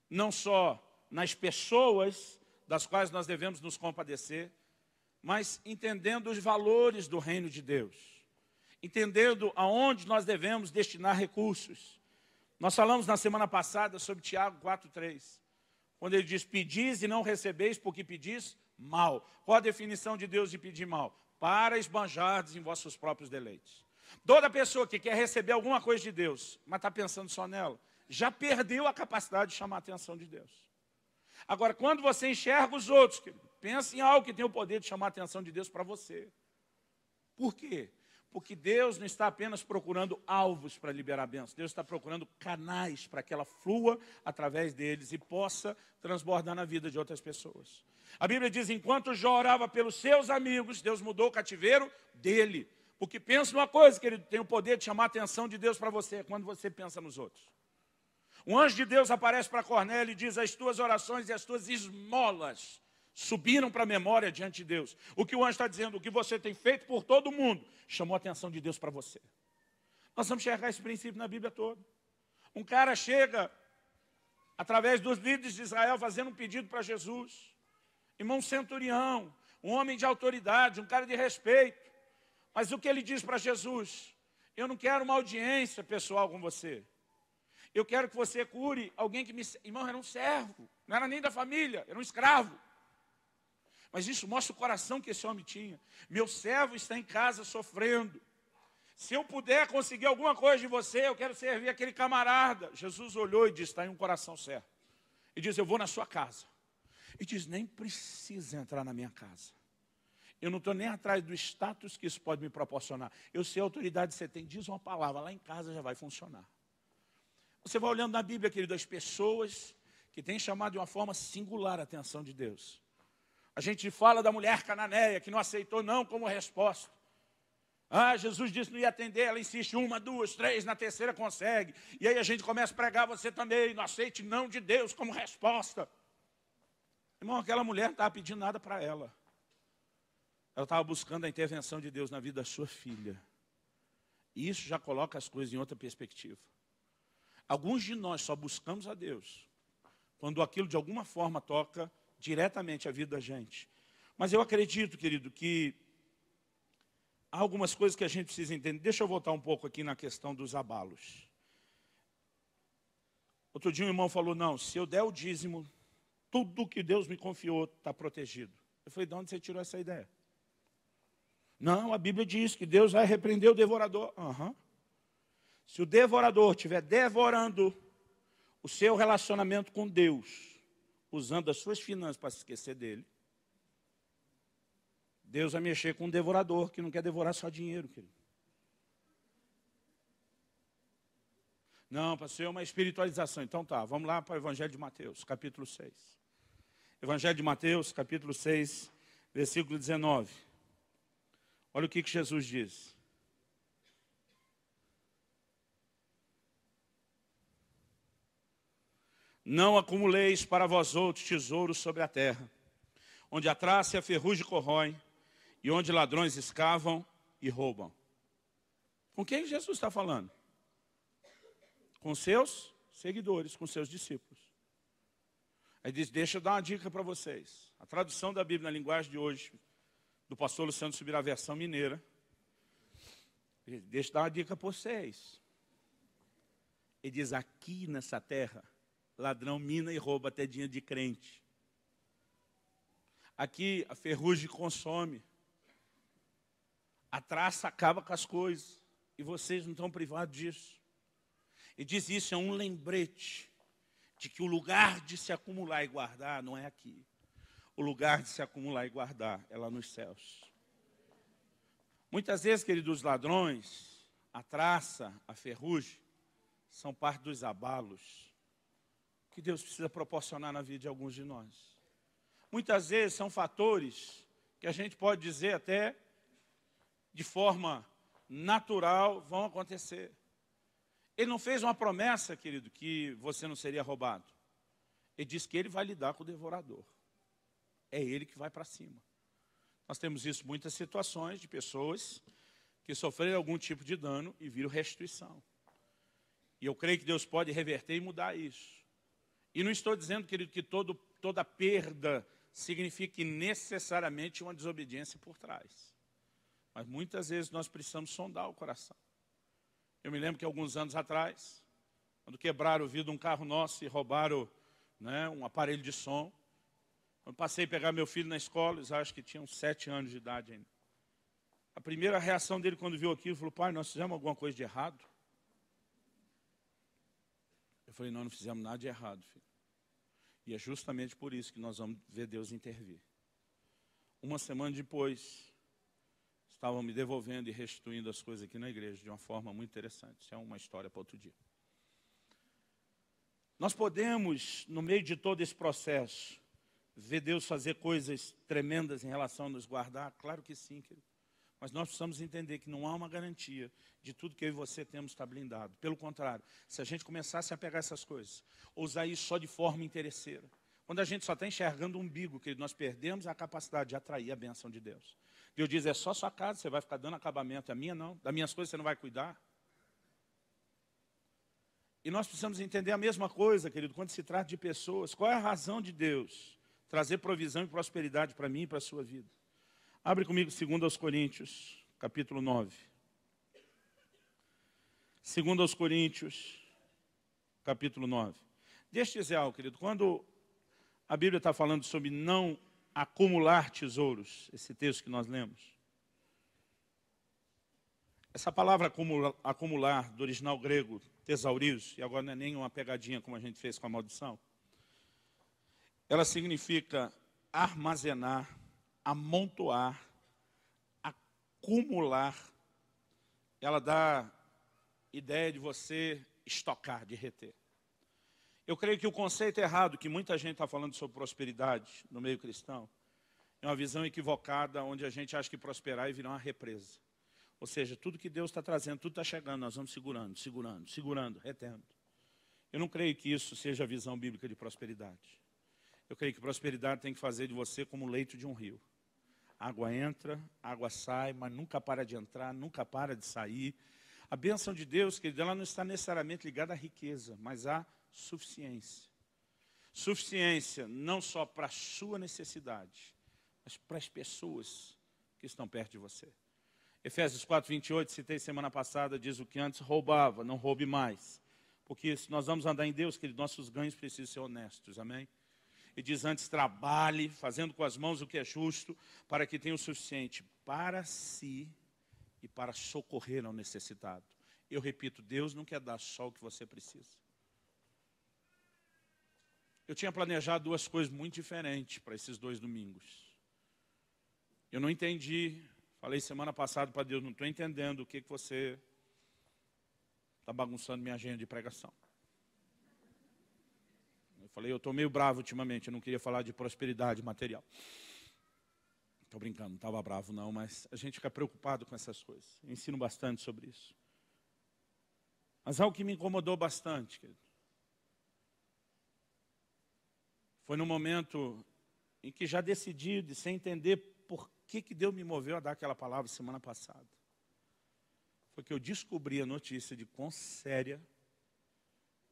Não só nas pessoas das quais nós devemos nos compadecer, mas entendendo os valores do reino de Deus. Entendendo aonde nós devemos destinar recursos. Nós falamos na semana passada sobre Tiago 4,3. Quando ele diz, pedis e não recebeis porque pedis mal. Qual a definição de Deus de pedir mal? Para esbanjardes em vossos próprios deleites. Toda pessoa que quer receber alguma coisa de Deus, mas está pensando só nela, já perdeu a capacidade de chamar a atenção de Deus. Agora, quando você enxerga os outros, pensa em algo que tem o poder de chamar a atenção de Deus para você. Por quê? Porque Deus não está apenas procurando alvos para liberar a bênção. Deus está procurando canais para que ela flua através deles e possa transbordar na vida de outras pessoas. A Bíblia diz, enquanto Jó orava pelos seus amigos, Deus mudou o cativeiro dele. Porque pensa numa coisa, querido, tem o poder de chamar a atenção de Deus para você, quando você pensa nos outros. Um anjo de Deus aparece para Cornélio e diz, as tuas orações e as tuas esmolas subiram para a memória diante de Deus. O que o anjo está dizendo, o que você tem feito por todo mundo, chamou a atenção de Deus para você. Nós vamos enxergar esse princípio na Bíblia toda. Um cara chega, através dos líderes de Israel, fazendo um pedido para Jesus. Irmão centurião, um homem de autoridade, um cara de respeito. Mas o que ele diz para Jesus? Eu não quero uma audiência pessoal com você. Eu quero que você cure alguém que me... Irmão, era um servo, não era nem da família, era um escravo. Mas isso mostra o coração que esse homem tinha. Meu servo está em casa sofrendo. Se eu puder conseguir alguma coisa de você, eu quero servir aquele camarada. Jesus olhou e disse, está em um coração certo. E diz, eu vou na sua casa. E diz, nem precisa entrar na minha casa. Eu não estou nem atrás do status que isso pode me proporcionar. Eu sei a autoridade que você tem. Diz uma palavra, lá em casa já vai funcionar. Você vai olhando na Bíblia, querido, as pessoas que têm chamado de uma forma singular a atenção de Deus. A gente fala da mulher cananeia, que não aceitou não como resposta. Ah, Jesus disse que não ia atender, ela insiste 1, 2, 3, na terceira consegue. E aí a gente começa a pregar, você também, não aceite não de Deus como resposta. Irmão, aquela mulher não estava pedindo nada para ela. Ela estava buscando a intervenção de Deus na vida da sua filha. E isso já coloca as coisas em outra perspectiva. Alguns de nós só buscamos a Deus quando aquilo de alguma forma toca diretamente a vida da gente. Mas eu acredito, querido, que há algumas coisas que a gente precisa entender. Deixa eu voltar um pouco aqui na questão dos abalos. Outro dia um irmão falou, não, se eu der o dízimo, tudo que Deus me confiou está protegido. Eu falei, de onde você tirou essa ideia? Não, a Bíblia diz que Deus vai repreender o devorador. Se o devorador estiver devorando o seu relacionamento com Deus, usando as suas finanças para se esquecer dele, Deus vai mexer com um devorador que não quer devorar só dinheiro, querido. Não, para ser uma espiritualização. Então tá, vamos lá para o Evangelho de Mateus, capítulo 6. Evangelho de Mateus, capítulo 6, versículo 19. Olha o que Jesus diz. Não acumuleis para vós outros tesouros sobre a terra, onde a traça e a ferrugem corroem, e onde ladrões escavam e roubam. Com quem Jesus está falando? Com seus seguidores, com seus discípulos. Aí diz, deixa eu dar uma dica para vocês. A tradução da Bíblia na linguagem de hoje, do pastor Luciano Subirá, a versão mineira. Deixa eu dar uma dica para vocês. Ele diz, aqui nessa terra, ladrão mina e rouba até dinheiro de crente. Aqui a ferrugem consome. A traça acaba com as coisas. E vocês não estão privados disso. E diz isso, é um lembrete de que o lugar de se acumular e guardar não é aqui. O lugar de se acumular e guardar é lá nos céus. Muitas vezes, queridos, os ladrões, a traça, a ferrugem, são parte dos abalos que Deus precisa proporcionar na vida de alguns de nós. Muitas vezes são fatores que a gente pode dizer até de forma natural vão acontecer. Ele não fez uma promessa, querido, que você não seria roubado. Ele diz que ele vai lidar com o devorador. É ele que vai para cima. Nós temos isso em muitas situações de pessoas que sofreram algum tipo de dano e viram restituição. E eu creio que Deus pode reverter e mudar isso. E não estou dizendo, querido, que toda perda signifique necessariamente uma desobediência por trás. Mas muitas vezes nós precisamos sondar o coração. Eu me lembro que alguns anos atrás, quando quebraram o vidro de um carro nosso e roubaram, né, um aparelho de som, quando passei a pegar meu filho na escola, eles acho que tinham 7 anos de idade ainda. A primeira reação dele quando viu aquilo, falou: pai, nós fizemos alguma coisa de errado? Eu falei: não fizemos nada de errado, filho. E é justamente por isso que nós vamos ver Deus intervir. Uma semana depois, estavam me devolvendo e restituindo as coisas aqui na igreja de uma forma muito interessante. Isso é uma história para outro dia. Nós podemos, no meio de todo esse processo, ver Deus fazer coisas tremendas em relação a nos guardar? Claro que sim, querido. Mas nós precisamos entender que não há uma garantia de tudo que eu e você temos estar blindado. Pelo contrário, se a gente começasse a pegar essas coisas, ou usar isso só de forma interesseira, quando a gente só está enxergando o umbigo, que nós perdemos a capacidade de atrair a bênção de Deus. Deus diz: é só sua casa, você vai ficar dando acabamento. A minha não, das minhas coisas você não vai cuidar. E nós precisamos entender a mesma coisa, querido, quando se trata de pessoas. Qual é a razão de Deus trazer provisão e prosperidade para mim e para a sua vida? Abre comigo 2 Coríntios, capítulo 9. 2 Coríntios, capítulo 9. Deixa eu dizer algo, querido. Quando a Bíblia está falando sobre não acumular tesouros, esse texto que nós lemos, essa palavra acumular, do original grego, tesaurios, e agora não é nem uma pegadinha como a gente fez com a maldição, ela significa armazenar, amontoar, acumular. Ela dá ideia de você estocar, de reter. Eu creio que o conceito errado que muita gente está falando sobre prosperidade no meio cristão é uma visão equivocada, onde a gente acha que prosperar é virar uma represa. Ou seja, tudo que Deus está trazendo, tudo está chegando, nós vamos segurando, retendo. Eu não creio que isso seja a visão bíblica de prosperidade. Eu creio que prosperidade tem que fazer de você como o leito de um rio. Água entra, água sai, mas nunca para de entrar, nunca para de sair. A bênção de Deus, querido, ela não está necessariamente ligada à riqueza, mas à suficiência. Suficiência não só para a sua necessidade, mas para as pessoas que estão perto de você. Efésios 4:28, citei semana passada, diz: o que antes roubava, não roube mais. Porque se nós vamos andar em Deus, querido, nossos ganhos precisam ser honestos, amém? E diz: antes trabalhe, fazendo com as mãos o que é justo, para que tenha o suficiente para si e para socorrer ao necessitado. Eu repito, Deus não quer dar só o que você precisa. Eu tinha planejado 2 coisas muito diferentes para esses 2 domingos. Eu não entendi, falei semana passada para Deus: não estou entendendo o que você está bagunçando minha agenda de pregação. Eu falei: eu estou meio bravo ultimamente, eu não queria falar de prosperidade material. Estou brincando, não estava bravo não, mas a gente fica preocupado com essas coisas. Eu ensino bastante sobre isso. Mas algo que me incomodou bastante, querido, foi no momento em que já decidi, de sem entender por que Deus me moveu a dar aquela palavra semana passada. Foi que eu descobri a notícia de quão séria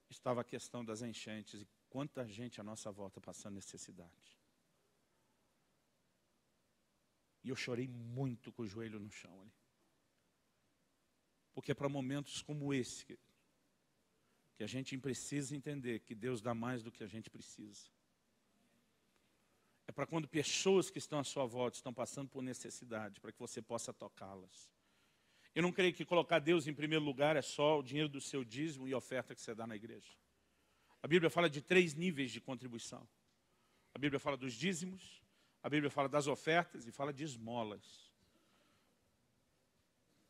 estava a questão das enchentes e quanta gente à nossa volta passando necessidade. E eu chorei muito com o joelho no chão ali. Porque é para momentos como esse que a gente precisa entender que Deus dá mais do que a gente precisa. É para quando pessoas que estão à sua volta estão passando por necessidade, para que você possa tocá-las. Eu não creio que colocar Deus em primeiro lugar é só o dinheiro do seu dízimo e oferta que você dá na igreja. A Bíblia fala de 3 níveis de contribuição. A Bíblia fala dos dízimos, a Bíblia fala das ofertas e fala de esmolas.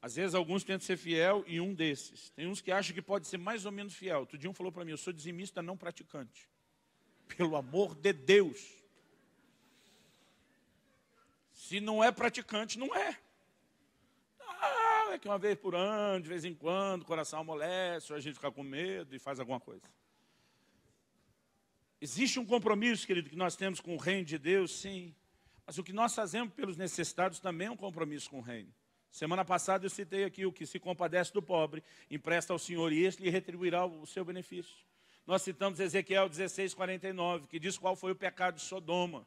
Às vezes alguns tentam ser fiel em um desses. Tem uns que acham que pode ser mais ou menos fiel. Outro dia um falou para mim: eu sou dizimista não praticante. Pelo amor de Deus. Se não é praticante, não é. É que uma vez por ano, de vez em quando, o coração amolece, ou a gente fica com medo e faz alguma coisa. Existe um compromisso, querido, que nós temos com o reino de Deus, sim. Mas o que nós fazemos pelos necessitados também é um compromisso com o reino. Semana passada eu citei aqui: o que se compadece do pobre, empresta ao Senhor, e este lhe retribuirá o seu benefício. Nós citamos Ezequiel 16:49, que diz qual foi o pecado de Sodoma.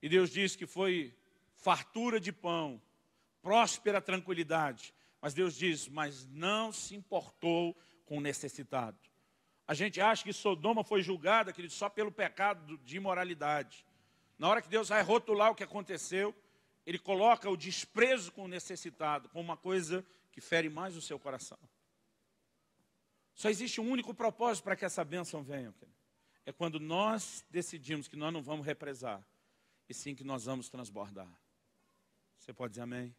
E Deus diz que foi fartura de pão, próspera tranquilidade. Mas Deus diz: mas não se importou com o necessitado. A gente acha que Sodoma foi julgada, querido, só pelo pecado de imoralidade. Na hora que Deus vai rotular o que aconteceu, Ele coloca o desprezo com o necessitado como uma coisa que fere mais o seu coração. Só existe um único propósito para que essa bênção venha, querido. É quando nós decidimos que nós não vamos represar, e sim que nós vamos transbordar. Você pode dizer amém?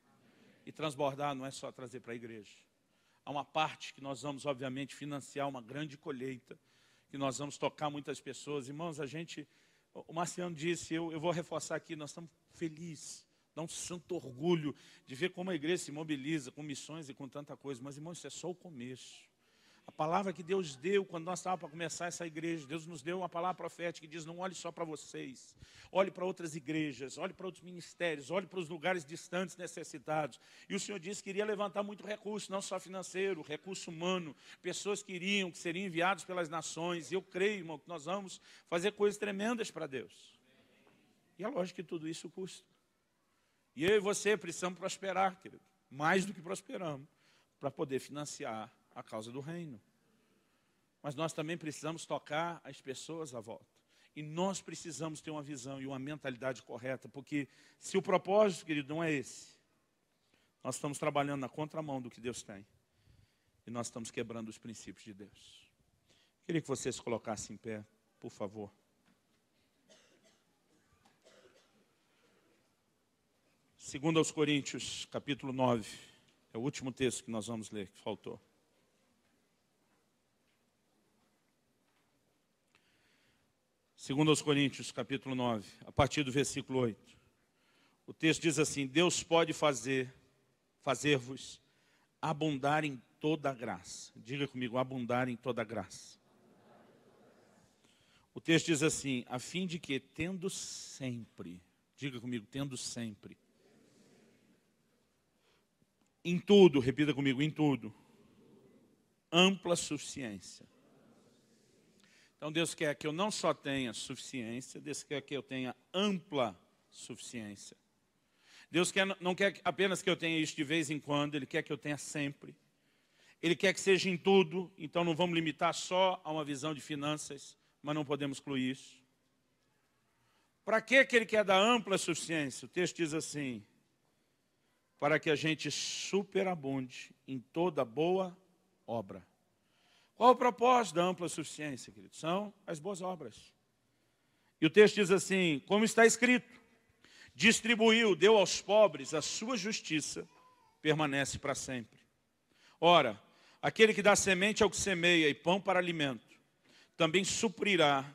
E transbordar não é só trazer para a igreja. Há uma parte que nós vamos, obviamente, financiar uma grande colheita, que nós vamos tocar muitas pessoas. Irmãos, o Marciano disse, eu vou reforçar aqui, nós estamos felizes, dá um santo orgulho de ver como a igreja se mobiliza com missões e com tanta coisa. Mas, irmãos, isso é só o começo. A palavra que Deus deu quando nós estávamos para começar essa igreja, Deus nos deu uma palavra profética que diz: não olhe só para vocês, olhe para outras igrejas, olhe para outros ministérios, olhe para os lugares distantes, necessitados. E o Senhor disse que iria levantar muito recurso, não só financeiro, recurso humano, pessoas que seriam enviados pelas nações. E eu creio, irmão, que nós vamos fazer coisas tremendas para Deus. E é lógico que tudo isso custa. E eu e você precisamos prosperar, querido, mais do que prosperamos, para poder financiar a causa do reino. Mas nós também precisamos tocar as pessoas à volta. E nós precisamos ter uma visão e uma mentalidade correta, porque se o propósito, querido, não é esse, nós estamos trabalhando na contramão do que Deus tem. E nós estamos quebrando os princípios de Deus. Queria que você se colocasse em pé, por favor. Segundo aos Coríntios, capítulo 9. É o último texto que nós vamos ler, que faltou. Segundo aos Coríntios, capítulo 9, a partir do versículo 8. O texto diz assim: Deus pode fazer-vos abundar em toda a graça. Diga comigo: abundar em toda a graça. O texto diz assim: a fim de que, tendo sempre, diga comigo, tendo sempre, em tudo, repita comigo, em tudo, ampla suficiência. Então Deus quer que eu não só tenha suficiência, Deus quer que eu tenha ampla suficiência. Deus não quer apenas que eu tenha isso de vez em quando, Ele quer que eu tenha sempre. Ele quer que seja em tudo, então não vamos limitar só a uma visão de finanças, mas não podemos excluir isso. Para que Ele quer dar ampla suficiência? O texto diz assim: para que a gente superabunde em toda boa obra. Qual o propósito da ampla suficiência, querido? São as boas obras. E o texto diz assim: como está escrito, distribuiu, deu aos pobres, a sua justiça permanece para sempre. Ora, aquele que dá semente ao que semeia e pão para alimento, também suprirá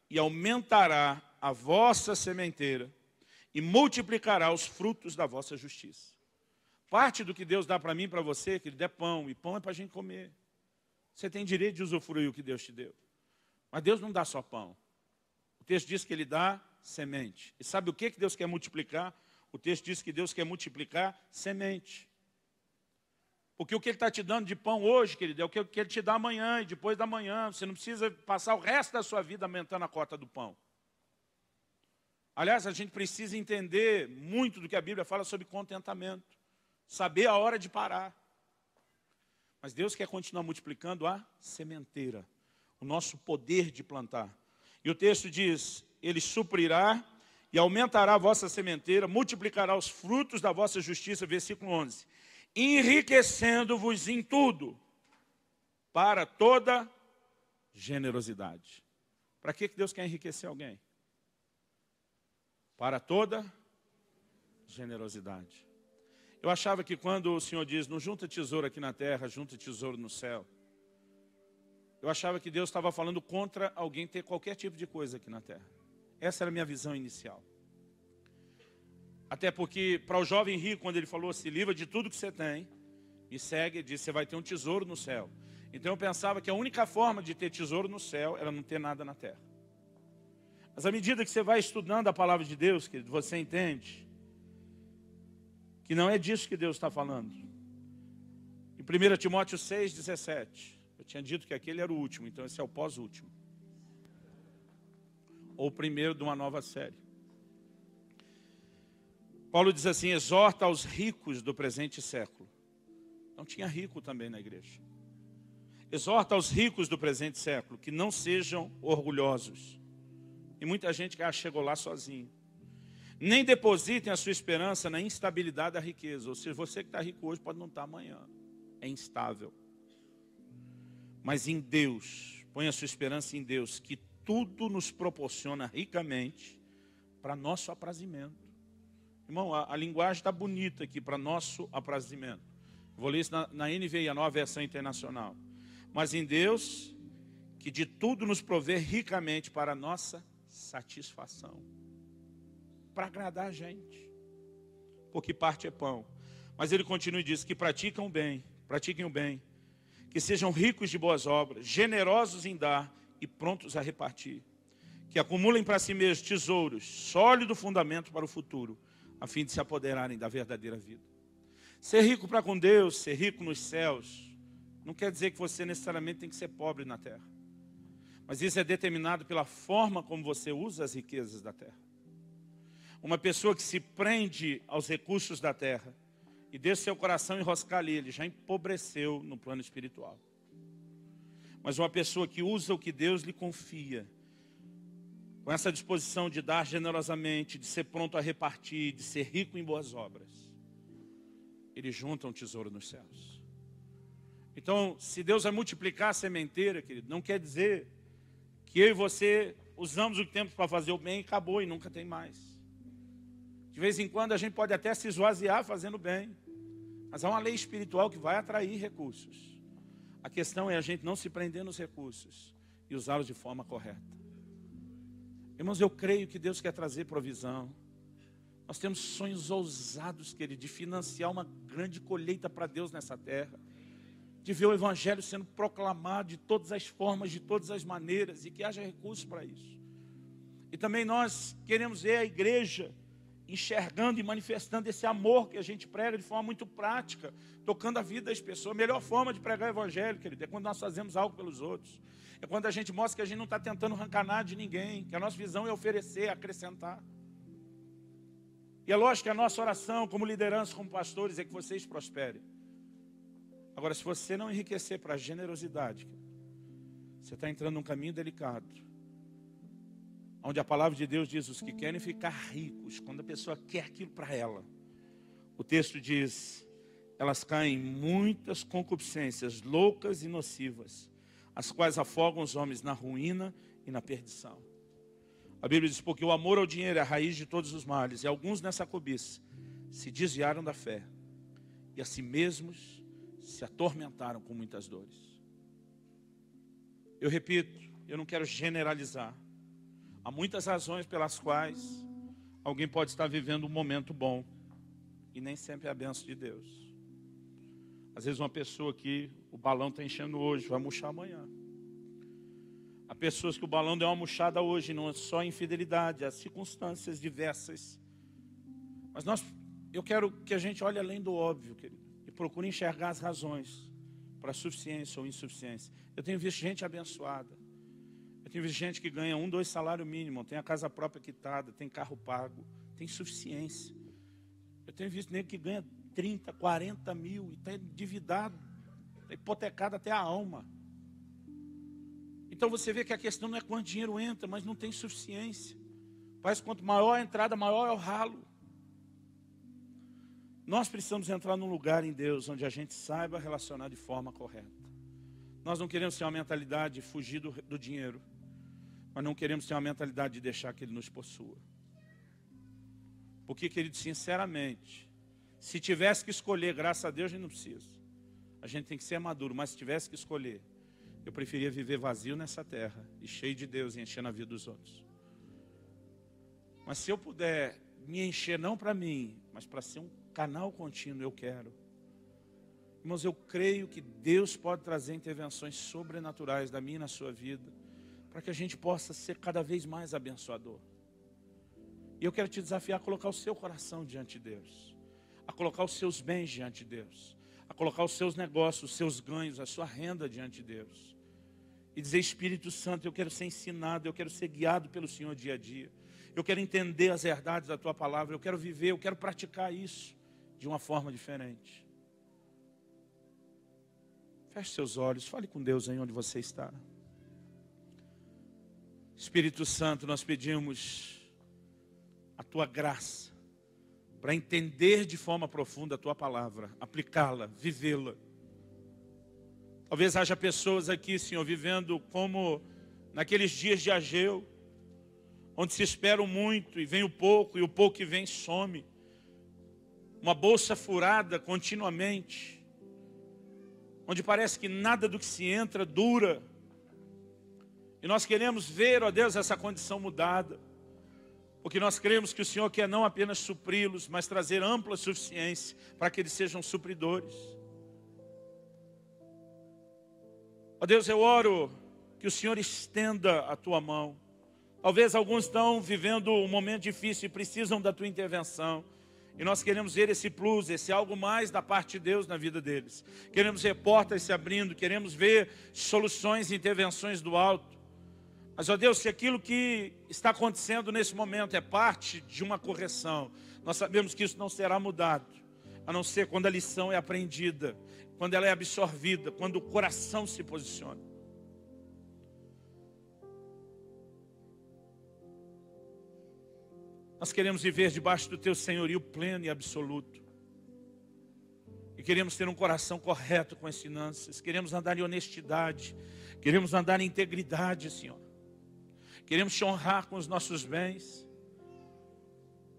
e aumentará a vossa sementeira e multiplicará os frutos da vossa justiça. Parte do que Deus dá para mim e para você, querido, é pão, e pão é para a gente comer. Você tem direito de usufruir o que Deus te deu. Mas Deus não dá só pão. O texto diz que Ele dá semente. E sabe o que Deus quer multiplicar? O texto diz que Deus quer multiplicar semente. Porque o que Ele está te dando de pão hoje, querido, é o que Ele te dá amanhã e depois da manhã. Você não precisa passar o resto da sua vida aumentando a cota do pão. Aliás, a gente precisa entender muito do que a Bíblia fala sobre contentamento. Saber a hora de parar. Mas Deus quer continuar multiplicando a sementeira, o nosso poder de plantar. E o texto diz: Ele suprirá e aumentará a vossa sementeira, multiplicará os frutos da vossa justiça, versículo 11. Enriquecendo-vos em tudo, para toda generosidade. Para que Deus quer enriquecer alguém? Para toda generosidade. Eu achava que quando o Senhor diz, não junta tesouro aqui na terra, junta tesouro no céu, eu achava que Deus estava falando contra alguém ter qualquer tipo de coisa aqui na terra. Essa era a minha visão inicial. Até porque, para o jovem rico, quando ele falou, se livra de tudo que você tem, me segue, ele disse, você vai ter um tesouro no céu. Então eu pensava que a única forma de ter tesouro no céu era não ter nada na terra. Mas à medida que você vai estudando a palavra de Deus, querido, você entende que não é disso que Deus está falando. Em 1 Timóteo 6,17, eu tinha dito que aquele era o último, então esse é o pós-último. Ou o primeiro de uma nova série. Paulo diz assim: exorta aos ricos do presente século. Não tinha rico também na igreja. Exorta aos ricos do presente século que não sejam orgulhosos. E muita gente que chegou lá sozinho. Nem depositem a sua esperança na instabilidade da riqueza. Ou seja, você que está rico hoje pode não estar amanhã. É instável. Mas em Deus, põe a sua esperança em Deus, que tudo nos proporciona ricamente para nosso aprazimento. Irmão, a linguagem está bonita aqui, para nosso aprazimento. Vou ler isso na NVI, a Nova Versão Internacional. Mas em Deus, que de tudo nos provê ricamente para a nossa satisfação. Para agradar a gente. Porque parte é pão. Mas ele continua e diz que pratiquem o bem, que sejam ricos de boas obras, generosos em dar e prontos a repartir. Que acumulem para si mesmos tesouros, sólido fundamento para o futuro, a fim de se apoderarem da verdadeira vida. Ser rico para com Deus, ser rico nos céus, não quer dizer que você necessariamente tem que ser pobre na terra. Mas isso é determinado pela forma como você usa as riquezas da terra. Uma pessoa que se prende aos recursos da terra e deixa seu coração enroscar ali, ele já empobreceu no plano espiritual. Mas uma pessoa que usa o que Deus lhe confia, com essa disposição de dar generosamente, de ser pronto a repartir, de ser rico em boas obras, ele junta um tesouro nos céus. Então, se Deus vai multiplicar a sementeira, querido, não quer dizer que eu e você usamos o tempo para fazer o bem e acabou e nunca tem mais. De vez em quando a gente pode até se esvaziar fazendo bem, mas há uma lei espiritual que vai atrair recursos. A questão é a gente não se prender nos recursos e usá-los de forma correta. Irmãos, eu creio que Deus quer trazer provisão. Nós temos sonhos ousados, querido, de financiar uma grande colheita para Deus nessa terra. De ver o Evangelho sendo proclamado de todas as formas, de todas as maneiras, e que haja recursos para isso. E também nós queremos ver a igreja enxergando e manifestando esse amor que a gente prega de forma muito prática, tocando a vida das pessoas. A melhor forma de pregar o Evangelho, querido, é quando nós fazemos algo pelos outros. É quando a gente mostra que a gente não está tentando arrancar nada de ninguém, que a nossa visão é oferecer, acrescentar. E é lógico que a nossa oração, como liderança, como pastores, é que vocês prosperem. Agora, se você não enriquecer para a generosidade, você está entrando num caminho delicado, onde a palavra de Deus diz, os que querem ficar ricos, quando a pessoa quer aquilo para ela, o texto diz, elas caem em muitas concupiscências loucas e nocivas, as quais afogam os homens na ruína e na perdição. A Bíblia diz, porque o amor ao dinheiro é a raiz de todos os males, e alguns nessa cobiça se desviaram da fé, e a si mesmos se atormentaram com muitas dores. Eu repito, eu não quero generalizar. Há muitas razões pelas quais alguém pode estar vivendo um momento bom, e nem sempre é a bênção de Deus. Às vezes uma pessoa que o balão está enchendo hoje, vai murchar amanhã. Há pessoas que o balão deu uma murchada hoje, não é só infidelidade, há circunstâncias diversas. Mas eu quero que a gente olhe além do óbvio, querido, e procure enxergar as razões para suficiência ou insuficiência. Eu tenho visto gente abençoada. Eu tenho visto gente que ganha 1, 2 salários mínimos, tem a casa própria quitada, tem carro pago, tem suficiência. Eu tenho visto nego que ganha 30, 40 mil e está endividado, está hipotecado até a alma. Então você vê que a questão não é quanto dinheiro entra, mas não tem suficiência. Parece que quanto maior a entrada, maior é o ralo. Nós precisamos entrar num lugar em Deus onde a gente saiba relacionar de forma correta. Nós não queremos ter uma mentalidade de fugir do dinheiro, mas não queremos ter uma mentalidade de deixar que Ele nos possua. Porque, querido, sinceramente, se tivesse que escolher, graças a Deus a gente não precisa. A gente tem que ser maduro, mas se tivesse que escolher, eu preferia viver vazio nessa terra e cheio de Deus e enchendo a vida dos outros. Mas se eu puder me encher não para mim, mas para ser um canal contínuo, eu quero. Irmãos, eu creio que Deus pode trazer intervenções sobrenaturais da minha e na sua vida, para que a gente possa ser cada vez mais abençoador. E eu quero te desafiar a colocar o seu coração diante de Deus, a colocar os seus bens diante de Deus, a colocar os seus negócios, os seus ganhos, a sua renda diante de Deus. E dizer: Espírito Santo, eu quero ser ensinado, eu quero ser guiado pelo Senhor dia a dia. Eu quero entender as verdades da Tua palavra, eu quero viver, eu quero praticar isso de uma forma diferente. Feche seus olhos, fale com Deus aí onde você está. Espírito Santo, nós pedimos a Tua graça para entender de forma profunda a Tua palavra, aplicá-la, vivê-la. Talvez haja pessoas aqui, Senhor, vivendo como naqueles dias de Ageu, onde se espera muito e vem o pouco, e o pouco que vem some. Uma bolsa furada continuamente, onde parece que nada do que se entra dura. E nós queremos ver, ó Deus, essa condição mudada, porque nós cremos que o Senhor quer não apenas supri-los, mas trazer ampla suficiência para que eles sejam supridores. Ó Deus, eu oro que o Senhor estenda a Tua mão. Talvez alguns estão vivendo um momento difícil e precisam da Tua intervenção. E nós queremos ver esse plus, esse algo mais da parte de Deus na vida deles. Queremos ver portas se abrindo, queremos ver soluções e intervenções do alto. Mas, ó Deus, se aquilo que está acontecendo nesse momento é parte de uma correção, nós sabemos que isso não será mudado, a não ser quando a lição é aprendida, quando ela é absorvida, quando o coração se posiciona. Nós queremos viver debaixo do Teu senhorio pleno e absoluto. E queremos ter um coração correto com as finanças. Queremos andar em honestidade. Queremos andar em integridade, Senhor. Queremos Te honrar com os nossos bens.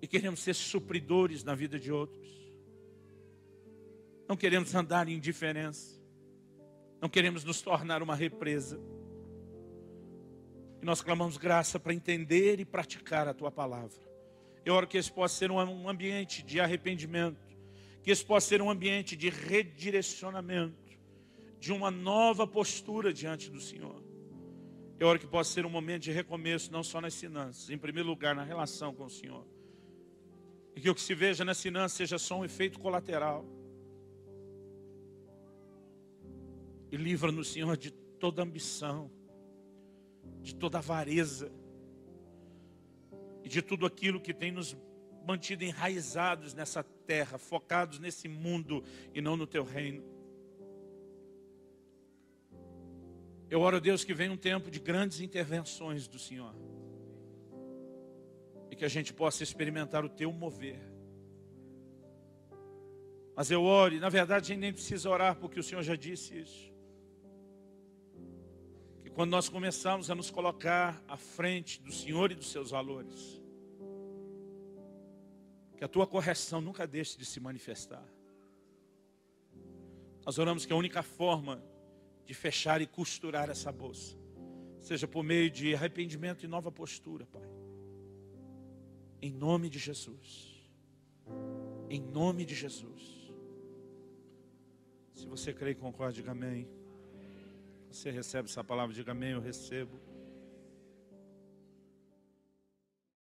E queremos ser supridores na vida de outros. Não queremos andar em indiferença. Não queremos nos tornar uma represa. E nós clamamos graça para entender e praticar a Tua palavra. Eu oro que esse possa ser um ambiente de arrependimento, que esse possa ser um ambiente de redirecionamento, de uma nova postura diante do Senhor. Eu oro que possa ser um momento de recomeço, não só nas finanças, em primeiro lugar na relação com o Senhor. E que o que se veja nas finanças seja só um efeito colateral. E livra-nos, Senhor, de toda ambição, de toda avareza, e de tudo aquilo que tem nos mantido enraizados nessa terra, focados nesse mundo e não no Teu reino. Eu oro a Deus que venha um tempo de grandes intervenções do Senhor. E que a gente possa experimentar o Teu mover. Mas eu oro, e na verdade a gente nem precisa orar, porque o Senhor já disse isso. Que quando nós começamos a nos colocar à frente do Senhor e dos Seus valores, que a Tua correção nunca deixe de se manifestar. Nós oramos que a única forma de fechar e costurar essa bolsa seja por meio de arrependimento e nova postura, Pai. Em nome de Jesus. Em nome de Jesus. Se você crê e concorda, diga amém. Você recebe essa palavra, diga amém, eu recebo.